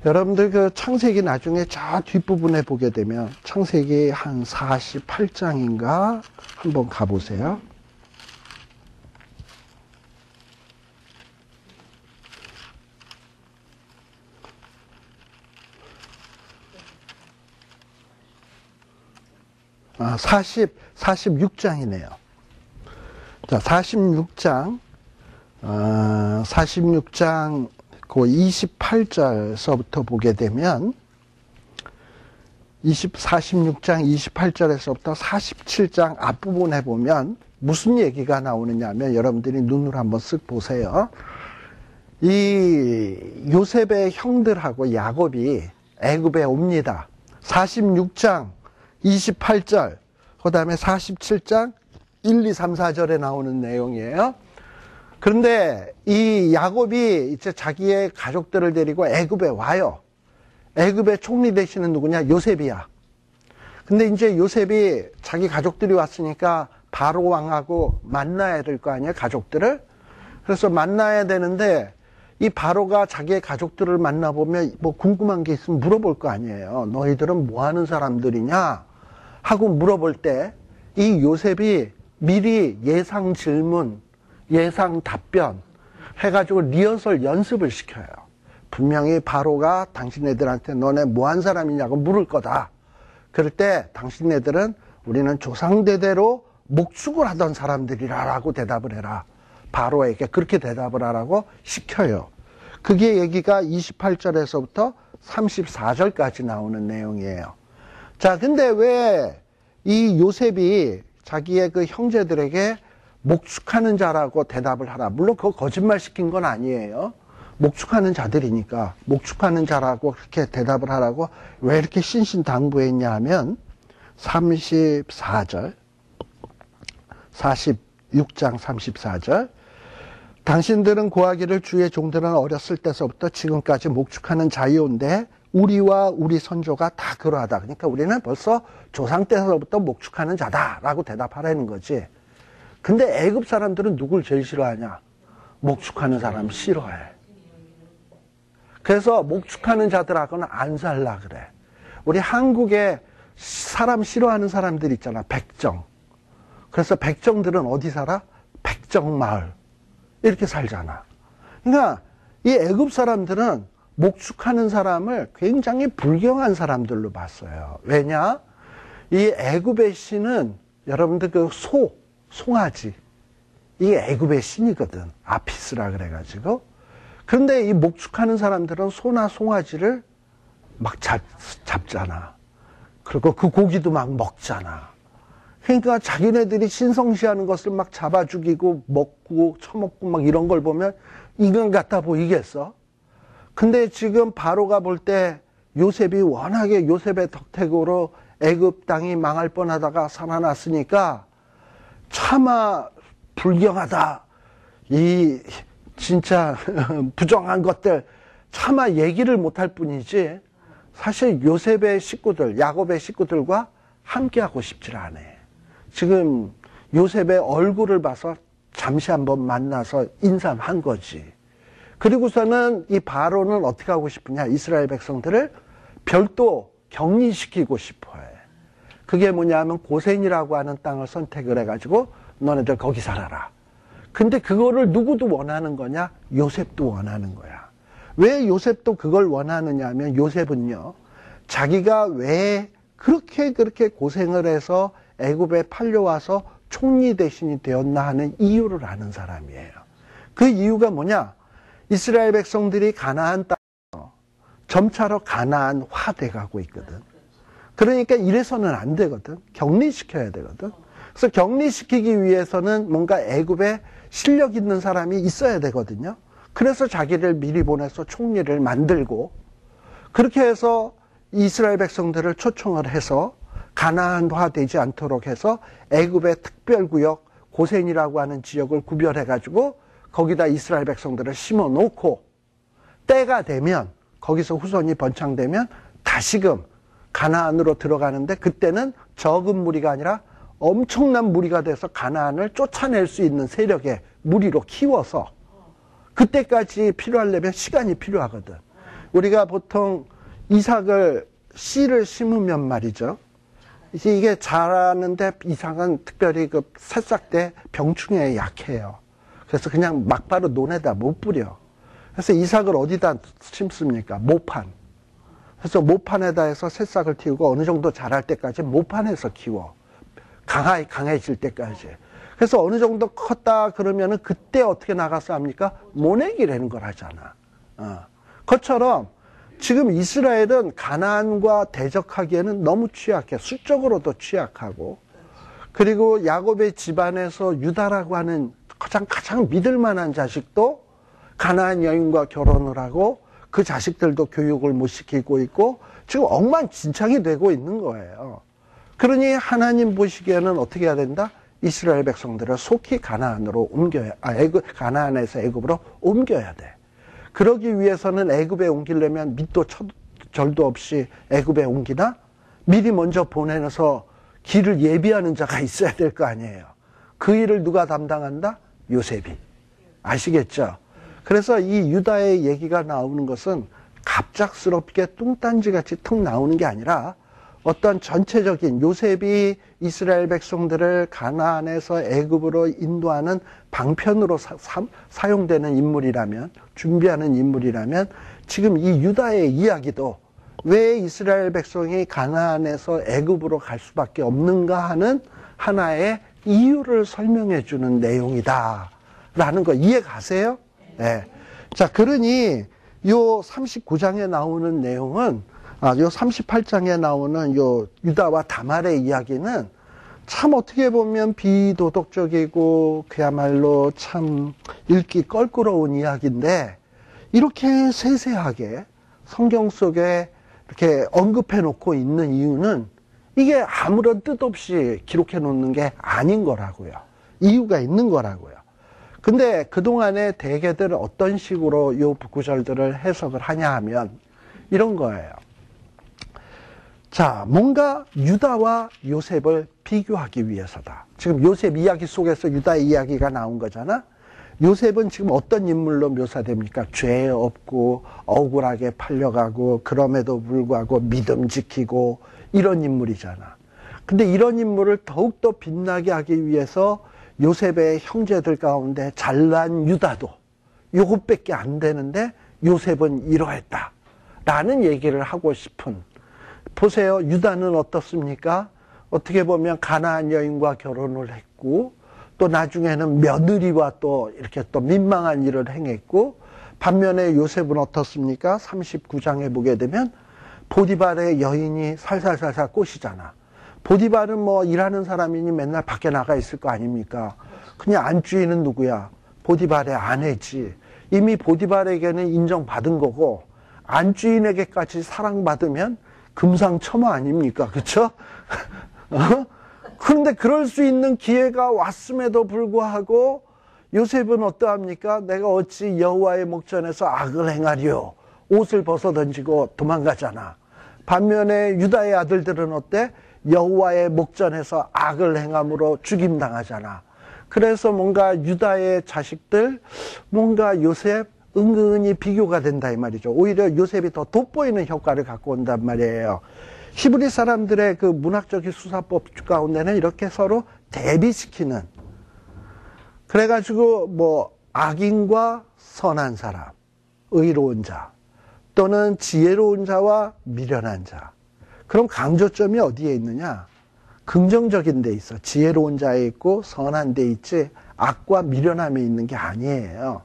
여러분들 그 창세기 나중에 저 뒷부분에 보게 되면 창세기 한 48장인가 한번 가보세요. 아, 46장이네요. 자, 46장 그 28절서부터 보게 되면 46장 28절에서부터 47장 앞부분에 보면 무슨 얘기가 나오느냐 하면 여러분들이 눈으로 한번 쓱 보세요. 이 요셉의 형들하고 야곱이 애굽에 옵니다. 46장 28절, 그 다음에 47장 1, 2, 3, 4절에 나오는 내용이에요. 그런데 이 야곱이 이제 자기의 가족들을 데리고 애굽에 와요. 애굽의 총리 대신은 누구냐? 요셉이야. 근데 이제 요셉이 자기 가족들이 왔으니까 바로 왕하고 만나야 될 거 아니에요, 가족들을. 그래서 만나야 되는데 이 바로가 자기의 가족들을 만나보면 뭐 궁금한 게 있으면 물어볼 거 아니에요. 너희들은 뭐 하는 사람들이냐? 하고 물어볼 때 이 요셉이 미리 예상 질문, 예상 답변 해가지고 리허설 연습을 시켜요. 분명히 바로가 당신네들한테 너네 뭐 한 사람이냐고 물을 거다. 그럴 때 당신네들은 우리는 조상대대로 목축을 하던 사람들이라고 대답을 해라. 바로에게 그렇게 대답을 하라고 시켜요. 그게 얘기가 28절에서부터 34절까지 나오는 내용이에요. 자, 근데 왜 이 요셉이 자기의 그 형제들에게 목축하는 자라고 대답을 하라. 물론 그거 거짓말 시킨 건 아니에요. 목축하는 자들이니까 목축하는 자라고 그렇게 대답을 하라고 왜 이렇게 신신당부했냐 하면 34절, 46장 34절, 당신들은 고하기를 주의 종들은 어렸을 때서부터 지금까지 목축하는 자유인데 우리와 우리 선조가 다 그러하다. 그러니까 우리는 벌써 조상 때서부터 목축하는 자다라고 대답하라는 거지. 근데 애굽 사람들은 누굴 제일 싫어하냐? 목축하는 사람 싫어해. 그래서 목축하는 자들하고는 안 살라 그래. 우리 한국에 사람 싫어하는 사람들 있잖아. 백정. 그래서 백정들은 어디 살아? 백정마을. 이렇게 살잖아. 그러니까 이 애굽 사람들은 목축하는 사람을 굉장히 불경한 사람들로 봤어요. 왜냐? 이 애굽의 신은 여러분들 그 송아지. 이게 애굽의 신이거든. 아피스라 그래가지고. 그런데 이 목축하는 사람들은 소나 송아지를 막 잡잖아. 그리고 그 고기도 막 먹잖아. 그러니까 자기네들이 신성시하는 것을 막 잡아 죽이고 먹고 처먹고 막 이런 걸 보면 인간 같아 보이겠어? 근데 지금 바로가 볼 때 요셉이 워낙에 요셉의 덕택으로 애굽 땅이 망할 뻔하다가 살아났으니까 차마 불경하다. 이 진짜 부정한 것들 차마 얘기를 못할 뿐이지 사실 요셉의 식구들, 야곱의 식구들과 함께하고 싶질 않아. 지금 요셉의 얼굴을 봐서 잠시 한번 만나서 인사한 거지. 그리고서는 이 바로는 어떻게 하고 싶으냐? 이스라엘 백성들을 별도 격리시키고 싶어 해. 그게 뭐냐 하면 고센이라고 하는 땅을 선택을 해가지고 너네들 거기 살아라. 근데 그거를 누구도 원하는 거냐? 요셉도 원하는 거야. 왜 요셉도 그걸 원하느냐 하면 요셉은요. 자기가 왜 그렇게 고생을 해서 애굽에 팔려와서 총리 대신이 되었나 하는 이유를 아는 사람이에요. 그 이유가 뭐냐? 이스라엘 백성들이 가나안 땅에서 점차로 가나안화 돼가고 있거든. 그러니까 이래서는 안 되거든. 격리시켜야 되거든. 그래서 격리시키기 위해서는 뭔가 애굽에 실력 있는 사람이 있어야 되거든요. 그래서 자기를 미리 보내서 총리를 만들고 그렇게 해서 이스라엘 백성들을 초청을 해서 가나안화 되지 않도록 해서 애굽의 특별구역 고센이라고 하는 지역을 구별해가지고 거기다 이스라엘 백성들을 심어놓고 때가 되면 거기서 후손이 번창되면 다시금 가나안으로 들어가는데 그때는 적은 무리가 아니라 엄청난 무리가 돼서 가나안을 쫓아낼 수 있는 세력의 무리로 키워서 그때까지 필요하려면 시간이 필요하거든. 우리가 보통 이삭을 씨를 심으면 말이죠. 이게 자라는데 이삭은 특별히 그 새싹 때 병충해에 약해요. 그래서 그냥 막바로 논에다 못 뿌려. 그래서 이삭을 어디다 심습니까? 모판. 그래서 모판에다 해서 새싹을 틔우고 어느 정도 자랄 때까지 모판에서 키워. 강해질 때까지. 그래서 어느 정도 컸다 그러면은 그때 어떻게 나가서 합니까? 모내기라는 걸 하잖아. 그것처럼 지금 이스라엘은 가나안과 대적하기에는 너무 취약해. 수적으로도 취약하고. 그리고 야곱의 집안에서 유다라고 하는 가장 믿을 만한 자식도 가나안 여인과 결혼을 하고 그 자식들도 교육을 못 시키고 있고 지금 엉망진창이 되고 있는 거예요. 그러니 하나님 보시기에는 어떻게 해야 된다? 이스라엘 백성들을 속히 가나안으로 가나안에서 애굽으로 옮겨야 돼. 그러기 위해서는 애굽에 옮기려면 밑도 절도 없이 애굽에 옮기나 미리 먼저 보내서 길을 예비하는 자가 있어야 될 거 아니에요. 그 일을 누가 담당한다? 요셉이. 아시겠죠? 그래서 이 유다의 얘기가 나오는 것은 갑작스럽게 뚱딴지같이 턱 나오는 게 아니라 어떤 전체적인 요셉이 이스라엘 백성들을 가나안에서 애굽으로 인도하는 방편으로 사용되는 인물이라면, 준비하는 인물이라면 지금 이 유다의 이야기도 왜 이스라엘 백성이 가나안에서 애굽으로 갈 수밖에 없는가 하는 하나의 이유를 설명해 주는 내용이다라는 거 이해 가세요? 네. 자, 그러니 요 39장에 나오는 내용은 요 38장에 나오는 요 유다와 다말의 이야기는 참 어떻게 보면 비도덕적이고 그야말로 참 읽기 껄끄러운 이야기인데 이렇게 세세하게 성경 속에 이렇게 언급해 놓고 있는 이유는 이게 아무런 뜻 없이 기록해 놓는 게 아닌 거라고요. 이유가 있는 거라고요. 근데 그동안에 대개들 어떤 식으로 요 구절들을 해석을 하냐 하면 이런 거예요. 자, 뭔가 유다와 요셉을 비교하기 위해서다. 지금 요셉 이야기 속에서 유다의 이야기가 나온 거잖아. 요셉은 지금 어떤 인물로 묘사됩니까? 죄 없고 억울하게 팔려가고 그럼에도 불구하고 믿음 지키고 이런 인물이잖아. 근데 이런 인물을 더욱더 빛나게 하기 위해서 요셉의 형제들 가운데 잘난 유다도 요것밖에 안 되는데 요셉은 이러했다 라는 얘기를 하고 싶은. 보세요. 유다는 어떻습니까? 어떻게 보면 가나안 여인과 결혼을 했고 또 나중에는 며느리와 또 이렇게 또 민망한 일을 행했고, 반면에 요셉은 어떻습니까? 39장에 보게 되면 보디발의 여인이 살살살살 꼬시잖아. 보디발은 뭐 일하는 사람이니 맨날 밖에 나가 있을 거 아닙니까? 그냥 안주인은 누구야? 보디발의 아내지. 이미 보디발에게는 인정받은 거고 안주인에게까지 사랑받으면 금상첨화 아닙니까? 그쵸? 그런데 그럴 수 있는 기회가 왔음에도 불구하고 요셉은 어떠합니까? 내가 어찌 여호와의 목전에서 악을 행하리요? 옷을 벗어던지고 도망가잖아. 반면에 유다의 아들들은 어때? 여호와의 목전에서 악을 행함으로 죽임당하잖아. 그래서 뭔가 유다의 자식들, 뭔가 요셉 은근히 비교가 된다 이 말이죠. 오히려 요셉이 더 돋보이는 효과를 갖고 온단 말이에요. 히브리 사람들의 그 문학적인 수사법 가운데는 이렇게 서로 대비시키는, 그래가지고 뭐 악인과 선한 사람, 의로운 자, 또는 지혜로운 자와 미련한 자. 그럼 강조점이 어디에 있느냐? 긍정적인 데 있어. 지혜로운 자에 있고 선한 데 있지 악과 미련함에 있는 게 아니에요.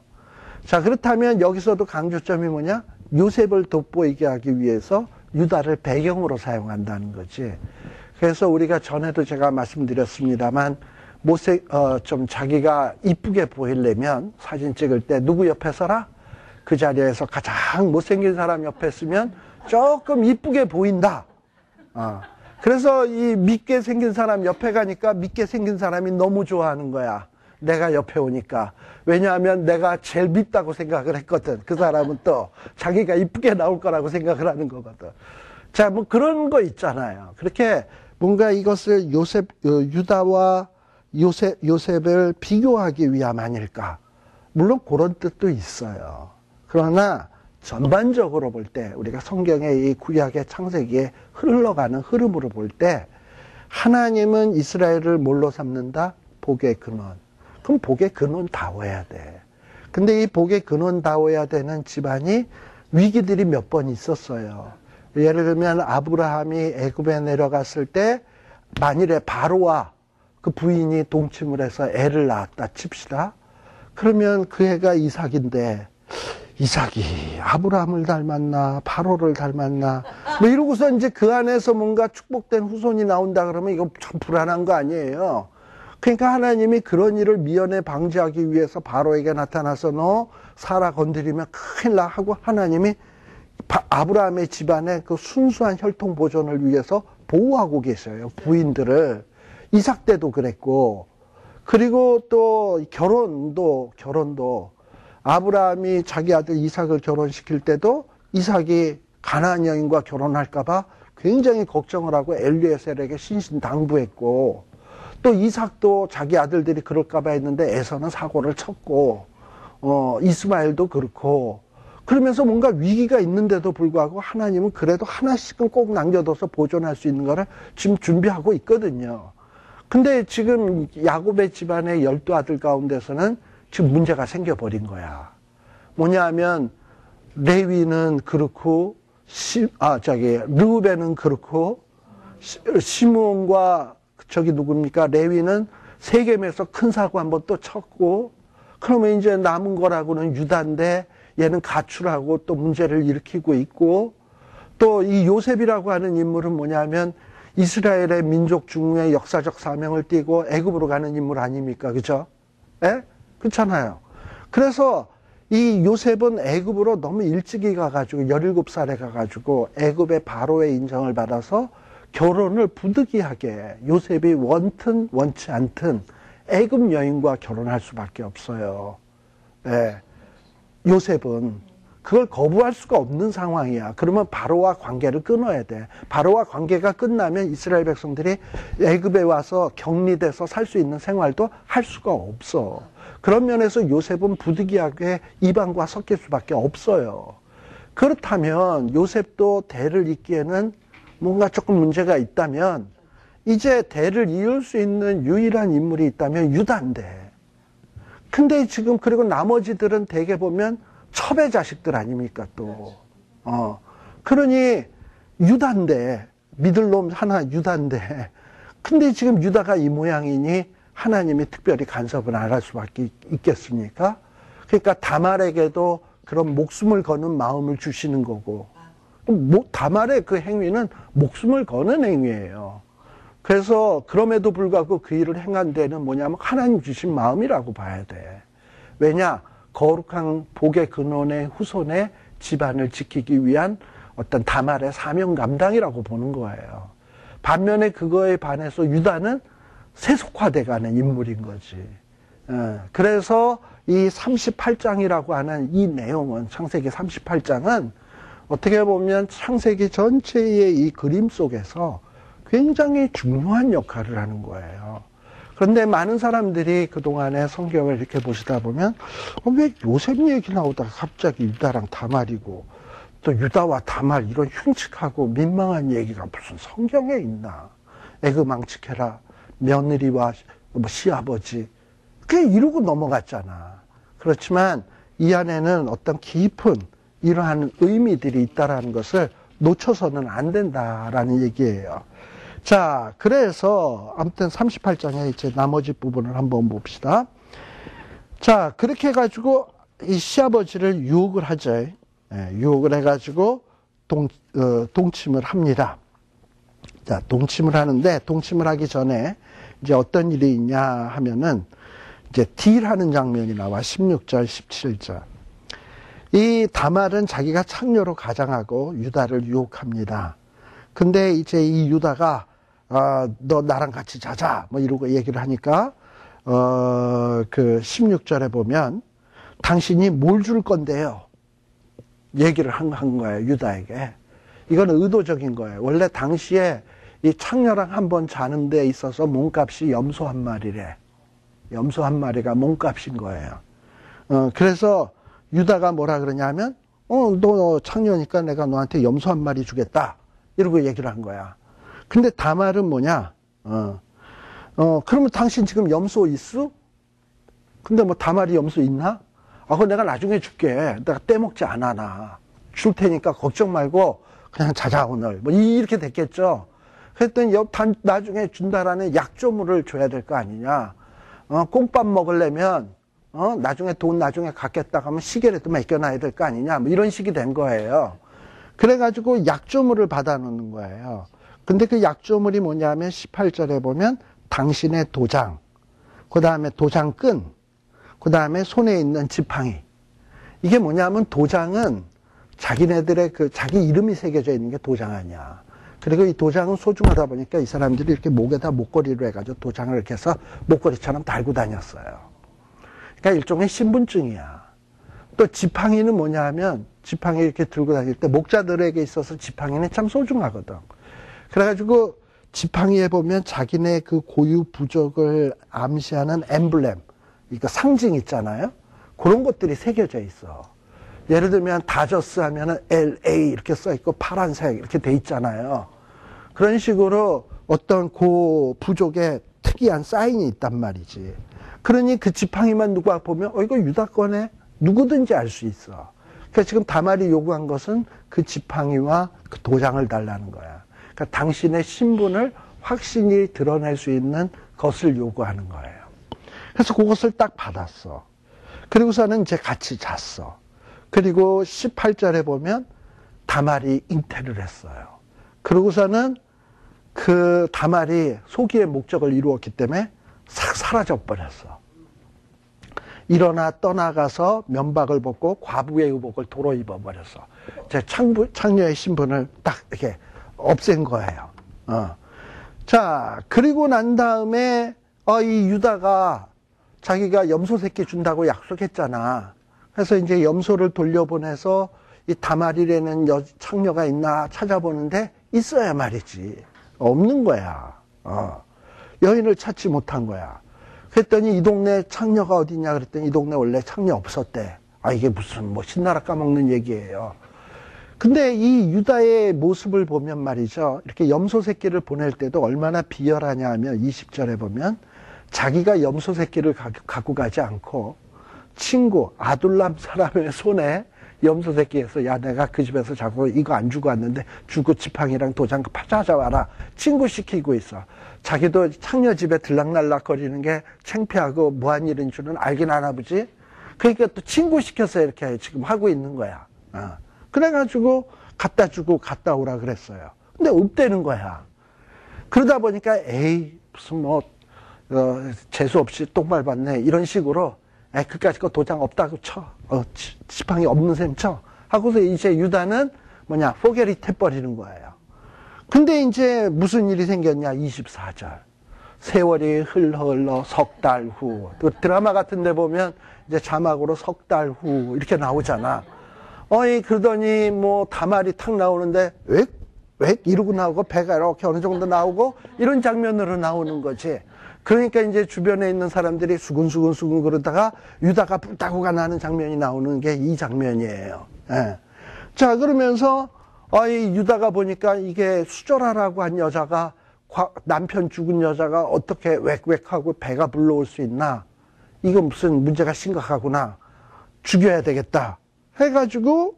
자, 그렇다면 여기서도 강조점이 뭐냐? 요셉을 돋보이게 하기 위해서 유다를 배경으로 사용한다는 거지. 그래서 우리가 전에도 제가 말씀드렸습니다만 좀 자기가 이쁘게 보이려면 사진 찍을 때 누구 옆에 서라? 그 자리에서 가장 못생긴 사람 옆에 있으면 조금 이쁘게 보인다. 그래서 이 밉게 생긴 사람 옆에 가니까 밉게 생긴 사람이 너무 좋아하는 거야. 내가 옆에 오니까. 왜냐하면 내가 제일 밉다고 생각을 했거든. 그 사람은 또 자기가 이쁘게 나올 거라고 생각을 하는 거거든. 자, 뭐 그런 거 있잖아요. 그렇게 뭔가 이것을 유다와 요셉을 비교하기 위함 아닐까. 물론 그런 뜻도 있어요. 그러나 전반적으로 볼 때 우리가 성경의 이 구약의 창세기에 흘러가는 흐름으로 볼 때 하나님은 이스라엘을 뭘로 삼는다? 복의 근원. 그럼 복의 근원다워야 돼. 근데 이 복의 근원다워야 되는 집안이 위기들이 몇 번 있었어요. 예를 들면 아브라함이 애굽에 내려갔을 때 만일에 바로와 그 부인이 동침을 해서 애를 낳았다 칩시다. 그러면 그 애가 이삭인데 이삭이 아브라함을 닮았나 바로를 닮았나 뭐 이러고서 이제 그 안에서 뭔가 축복된 후손이 나온다 그러면 이거 참 불안한 거 아니에요. 그러니까 하나님이 그런 일을 미연에 방지하기 위해서 바로에게 나타나서 너 사라 건드리면 큰일 나 하고 하나님이 아브라함의 집안의 그 순수한 혈통 보존을 위해서 보호하고 계셔요. 부인들을. 이삭 때도 그랬고, 그리고 또 결혼도 아브라함이 자기 아들 이삭을 결혼시킬 때도 이삭이 가나안 여인과 결혼할까봐 굉장히 걱정을 하고 엘리에셀에게 신신당부했고, 또 이삭도 자기 아들들이 그럴까봐 했는데 에서는 사고를 쳤고, 이스마엘도 그렇고, 그러면서 뭔가 위기가 있는데도 불구하고 하나님은 그래도 하나씩은 꼭 남겨둬서 보존할 수 있는 거를 지금 준비하고 있거든요. 근데 지금 야곱의 집안의 12아들 가운데서는 지금 문제가 생겨버린 거야. 뭐냐 하면 레위는 그렇고, 르우벤은 그렇고, 시므온과 누굽니까? 레위는 세겜에서 큰 사고 한번 또 쳤고, 그러면 이제 남은 거라고는 유다인데 얘는 가출하고 또 문제를 일으키고 있고, 또 이 요셉이라고 하는 인물은 뭐냐면 이스라엘의 민족 중에 역사적 사명을 띠고 애굽으로 가는 인물 아닙니까? 그죠? 예? 그렇잖아요. 그래서 이 요셉은 애굽으로 너무 일찍이 가가지고 17살에 가가지고 애굽의 바로의 인정을 받아서 결혼을 부득이하게 요셉이 원튼 원치 않든 애굽 여인과 결혼할 수밖에 없어요. 예. 요셉은 그걸 거부할 수가 없는 상황이야. 그러면 바로와 관계를 끊어야 돼. 바로와 관계가 끝나면 이스라엘 백성들이 애굽에 와서 격리돼서 살 수 있는 생활도 할 수가 없어. 그런 면에서 요셉은 부득이하게 이방과 섞일 수밖에 없어요. 그렇다면 요셉도 대를 잇기에는 뭔가 조금 문제가 있다면 이제 대를 이을 수 있는 유일한 인물이 있다면 유다인데, 근데 지금 그리고 나머지들은 대개 보면 첩의 자식들 아닙니까 또. 그러니 유다인데, 믿을 놈 하나 유다인데, 근데 지금 유다가 이 모양이니 하나님이 특별히 간섭을 안 할 수밖에 있겠습니까? 그러니까 다말에게도 그런 목숨을 거는 마음을 주시는 거고, 다말의 그 행위는 목숨을 거는 행위예요. 그래서 그럼에도 불구하고 그 일을 행한 데는 뭐냐면 하나님 주신 마음이라고 봐야 돼. 왜냐? 거룩한 복의 근원의 후손의 집안을 지키기 위한 어떤 다말의 사명 감당이라고 보는 거예요. 반면에 그거에 반해서 유다는 세속화돼가는 인물인 거지. 그래서 이 38장이라고 하는 이 내용은, 창세기 38장은 어떻게 보면 창세기 전체의 이 그림 속에서 굉장히 중요한 역할을 하는 거예요. 그런데 많은 사람들이 그동안에 성경을 이렇게 보시다 보면 왜 요셉 얘기 나오다가 갑자기 유다랑 다말이고 또 유다와 다말 이런 흉측하고 민망한 얘기가 무슨 성경에 있나. 애굽 망측해라. 며느리와 시아버지. 그게 이러고 넘어갔잖아. 그렇지만 이 안에는 어떤 깊은 이러한 의미들이 있다라는 것을 놓쳐서는 안 된다라는 얘기예요. 자, 그래서 아무튼 38장의 이제 나머지 부분을 한번 봅시다. 자, 그렇게 해가지고 이 시아버지를 유혹을 하죠. 유혹을 해가지고 동침을 합니다. 자, 동침을 하는데 동침을 하기 전에 이제 어떤 일이 있냐 하면은 이제 딜하는 장면이 나와. 16절, 17절. 이 다말은 자기가 창녀로 가장하고 유다를 유혹합니다. 근데 이제 이 유다가 너 나랑 같이 자자 뭐 이러고 얘기를 하니까 그 16절에 보면 당신이 뭘 줄 건데요? 얘기를 한 거예요. 유다에게. 이건 의도적인 거예요. 원래 당시에 이 창녀랑 한번 자는 데 있어서 몸값이 염소 한 마리래. 염소 한 마리가 몸값인 거예요. 그래서 유다가 뭐라 그러냐면 너 창녀니까 내가 너한테 염소 한 마리 주겠다. 이러고 얘기를 한 거야. 근데 다말은 뭐냐? 그러면 당신 지금 염소 있어? 근데 뭐 다말이 염소 있나? 그거 내가 나중에 줄게. 내가 떼먹지 않아, 나. 줄 테니까 걱정 말고 그냥 자자, 오늘. 뭐 이렇게 됐겠죠? 그랬더니 나중에 준다라는 약조물을 줘야 될 거 아니냐? 꽁밥 먹으려면, 나중에 돈 나중에 갖겠다 하면 시계라도 맡겨놔야 될 거 아니냐? 뭐 이런 식이 된 거예요. 그래가지고 약조물을 받아놓는 거예요. 근데 그 약조물이 뭐냐면 18절에 보면 당신의 도장, 그 다음에 도장끈, 그 다음에 손에 있는 지팡이. 이게 뭐냐면 도장은 자기네들의 자기 이름이 새겨져 있는 게 도장 아니야. 그리고 이 도장은 소중하다 보니까 이 사람들이 이렇게 목에다 목걸이로 해가지고 도장을 이렇게 해서 목걸이처럼 달고 다녔어요. 그러니까 일종의 신분증이야. 또 지팡이는 뭐냐 하면 지팡이 이렇게 들고 다닐 때 목자들에게 있어서 지팡이는 참 소중하거든. 그래가지고 지팡이에 보면 자기네 그 고유 부족을 암시하는 엠블렘, 그러니까 상징 있잖아요. 그런 것들이 새겨져 있어. 예를 들면 다저스 하면은 LA 이렇게 써 있고 파란색 이렇게 돼 있잖아요. 그런 식으로 어떤 그 부족의 특이한 사인이 있단 말이지. 그러니 그 지팡이만 누가 보면 이거 유다 거네. 누구든지 알 수 있어. 그러니까 지금 다말이 요구한 것은 그 지팡이와 그 도장을 달라는 거야. 그러니까 당신의 신분을 확신히 드러낼 수 있는 것을 요구하는 거예요. 그래서 그것을 딱 받았어. 그리고서는 이제 같이 잤어. 그리고 18절에 보면 다말이 잉태를 했어요. 그러고서는 그 다말이 소기의 목적을 이루었기 때문에 싹 사라져 버렸어. 일어나 떠나가서 면박을 벗고 과부의 의복을 도로 입어버렸어. 제 창녀의 신분을 딱 이렇게 없앤 거예요. 자, 그리고 난 다음에 이 유다가 자기가 염소 새끼 준다고 약속했잖아. 그래서 이제 염소를 돌려보내서 이 다말이라는 창녀가 있나 찾아보는데 있어야 말이지. 없는 거야. 여인을 찾지 못한 거야. 그랬더니 이 동네 창녀가 어디냐 그랬더니 이 동네 원래 창녀 없었대. 이게 무슨 신나라 까먹는 얘기예요. 근데 이 유다의 모습을 보면 말이죠. 이렇게 염소 새끼를 보낼 때도 얼마나 비열하냐 하면 20절에 보면 자기가 염소 새끼를 갖고 가지 않고 친구 아둘람 사람의 손에 염소 새끼에서 야 내가 그 집에서 자꾸 이거 안 주고 왔는데 주고 지팡이랑 도장 찾아와라 친구 시키고 있어. 자기도 창녀 집에 들락날락 거리는 게 창피하고 뭐한 일인 줄은 알긴 하나 보지. 그러니까 또 친구 시켜서 이렇게 지금 하고 있는 거야. 그래가지고 갖다 주고 갔다 오라 그랬어요. 근데 없대는 거야. 그러다 보니까 에이 무슨 재수 없이 똥 밟았네 이런 식으로 그까짓 거 도장 없다고 쳐. 지팡이 없는 셈 쳐. 하고서 이제 유다는 포개리 태버리는 거예요. 근데 이제 무슨 일이 생겼냐, 24절. 세월이 흘러 석 달 후. 또 드라마 같은 데 보면 이제 자막으로 석 달 후 이렇게 나오잖아. 그러더니 다말이 탁 나오는데, 왜 이러고 나오고 배가 이렇게 어느 정도 나오고 이런 장면으로 나오는 거지. 그러니까 이제 주변에 있는 사람들이 수근수근 그러다가 유다가 뿔따구가 나는 장면이 나오는 게 이 장면이에요. 예. 자, 그러면서 이 유다가 보니까 이게 수절하라고 한 여자가 남편 죽은 여자가 어떻게 웩웩하고 배가 불러올 수 있나? 이거 무슨 문제가 심각하구나. 죽여야 되겠다. 해가지고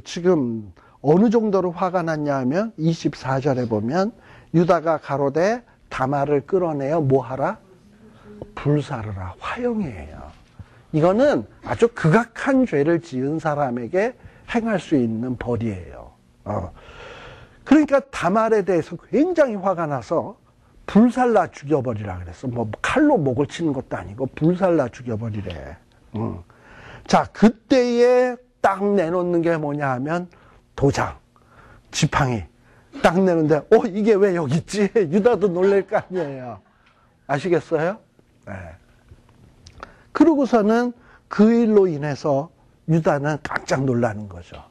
지금 어느 정도로 화가 났냐 하면 24절에 보면 유다가 가로되 다말을 끌어내어 뭐하라? 불사르라. 화형이에요. 이거는 아주 극악한 죄를 지은 사람에게 행할 수 있는 벌이에요. 그러니까 다말에 대해서 굉장히 화가 나서 불살라 죽여버리라 그랬어. 칼로 목을 치는 것도 아니고 불살라 죽여버리래. 자, 그때에 딱 내놓는 게 뭐냐 하면 도장, 지팡이 딱 내는데 이게 왜 여기 있지? 유다도 놀랄 거 아니에요. 아시겠어요? 네. 그러고서는 그 일로 인해서 유다는 깜짝 놀라는 거죠.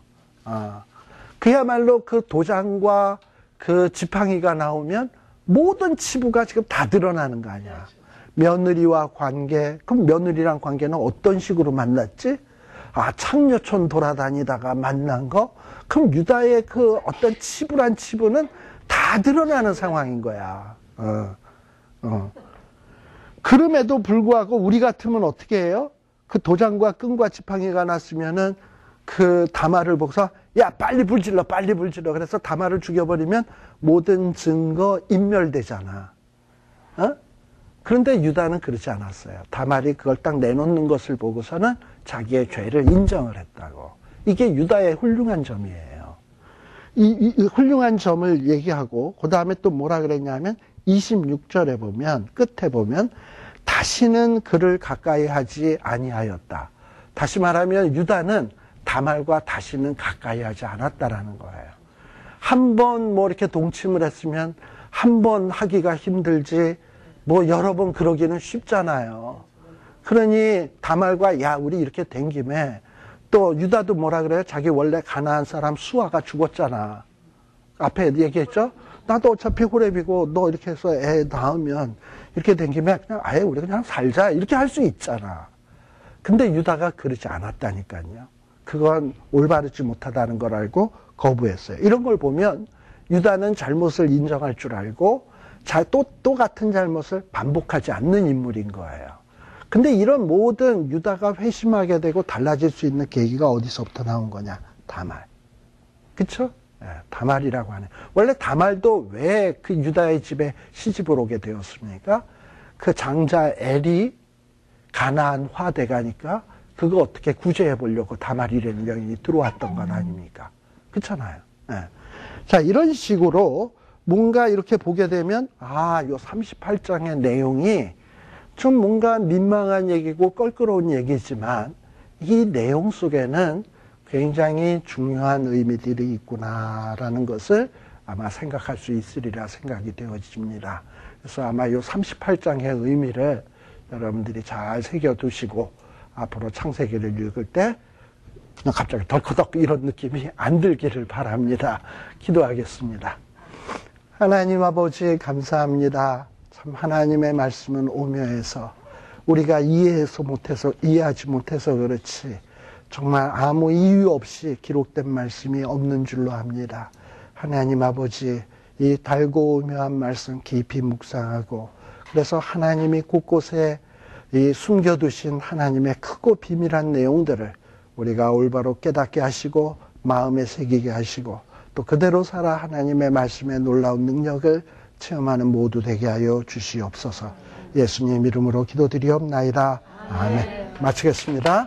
그야말로 그 도장과 그 지팡이가 나오면 모든 치부가 지금 다 드러나는 거 아니야. 며느리와 관계, 그럼 며느리랑 관계는 어떤 식으로 만났지? 창녀촌 돌아다니다가 만난 거? 그럼 유다의 그 어떤 치부란 치부는 다 드러나는 상황인 거야. 그럼에도 불구하고 우리 같으면 어떻게 해요? 그 도장과 끈과 지팡이가 났으면은 그 다말을 보고서 야 빨리 불질러 그래서 다말을 죽여버리면 모든 증거 인멸되잖아. 그런데 유다는 그렇지 않았어요. 다말이 그걸 딱 내놓는 것을 보고서는 자기의 죄를 인정을 했다고. 이게 유다의 훌륭한 점이에요. 이 훌륭한 점을 얘기하고 그 다음에 또 뭐라 그랬냐면 26절에 보면 끝에 보면 다시는 그를 가까이 하지 아니하였다. 다시 말하면 유다는 다말과 다시는 가까이 하지 않았다라는 거예요. 한 번 뭐 이렇게 동침을 했으면 한 번 하기가 힘들지 뭐 여러 번 그러기는 쉽잖아요. 그러니 다말과 야 우리 이렇게 된 김에 또 유다도 뭐라 그래요? 자기 원래 가나안 사람 수아가 죽었잖아. 앞에 얘기했죠? 나도 어차피 호렙이고 너 이렇게 해서 애 낳으면 이렇게 된 김에 그냥 아예 우리 그냥 살자 이렇게 할 수 있잖아. 근데 유다가 그러지 않았다니까요. 그건 올바르지 못하다는 걸 알고 거부했어요. 이런 걸 보면 유다는 잘못을 인정할 줄 알고 또 같은 잘못을 반복하지 않는 인물인 거예요. 근데 이런 모든 유다가 회심하게 되고 달라질 수 있는 계기가 어디서부터 나온 거냐? 다말. 그쵸? 네, 다말이라고 하네. 원래 다말도 왜 그 유다의 집에 시집을 오게 되었습니까? 그 장자 엘이 가나안화 돼가니까 그거 어떻게 구제해 보려고 다말이라는 명인이 들어왔던 것 아닙니까? 그렇잖아요. 네. 자, 이런 식으로 뭔가 이렇게 보게 되면 요 38장의 내용이 좀 뭔가 민망한 얘기고 껄끄러운 얘기지만 이 내용 속에는 굉장히 중요한 의미들이 있구나라는 것을 아마 생각할 수 있으리라 생각이 되어집니다. 그래서 아마 이 38장의 의미를 여러분들이 잘 새겨두시고 앞으로 창세기를 읽을 때 갑자기 덜커덕 이런 느낌이 안 들기를 바랍니다. 기도하겠습니다. 하나님 아버지 감사합니다. 참 하나님의 말씀은 오묘해서 우리가 이해하지 못해서 그렇지 정말 아무 이유 없이 기록된 말씀이 없는 줄로 압니다. 하나님 아버지 이 달고 오묘한 말씀 깊이 묵상하고 그래서 하나님이 곳곳에 이 숨겨두신 하나님의 크고 비밀한 내용들을 우리가 올바로 깨닫게 하시고 마음에 새기게 하시고 또 그대로 살아 하나님의 말씀의 놀라운 능력을 체험하는 모두 되게 하여 주시옵소서. 예수님 이름으로 기도드리옵나이다. 아멘. 마치겠습니다.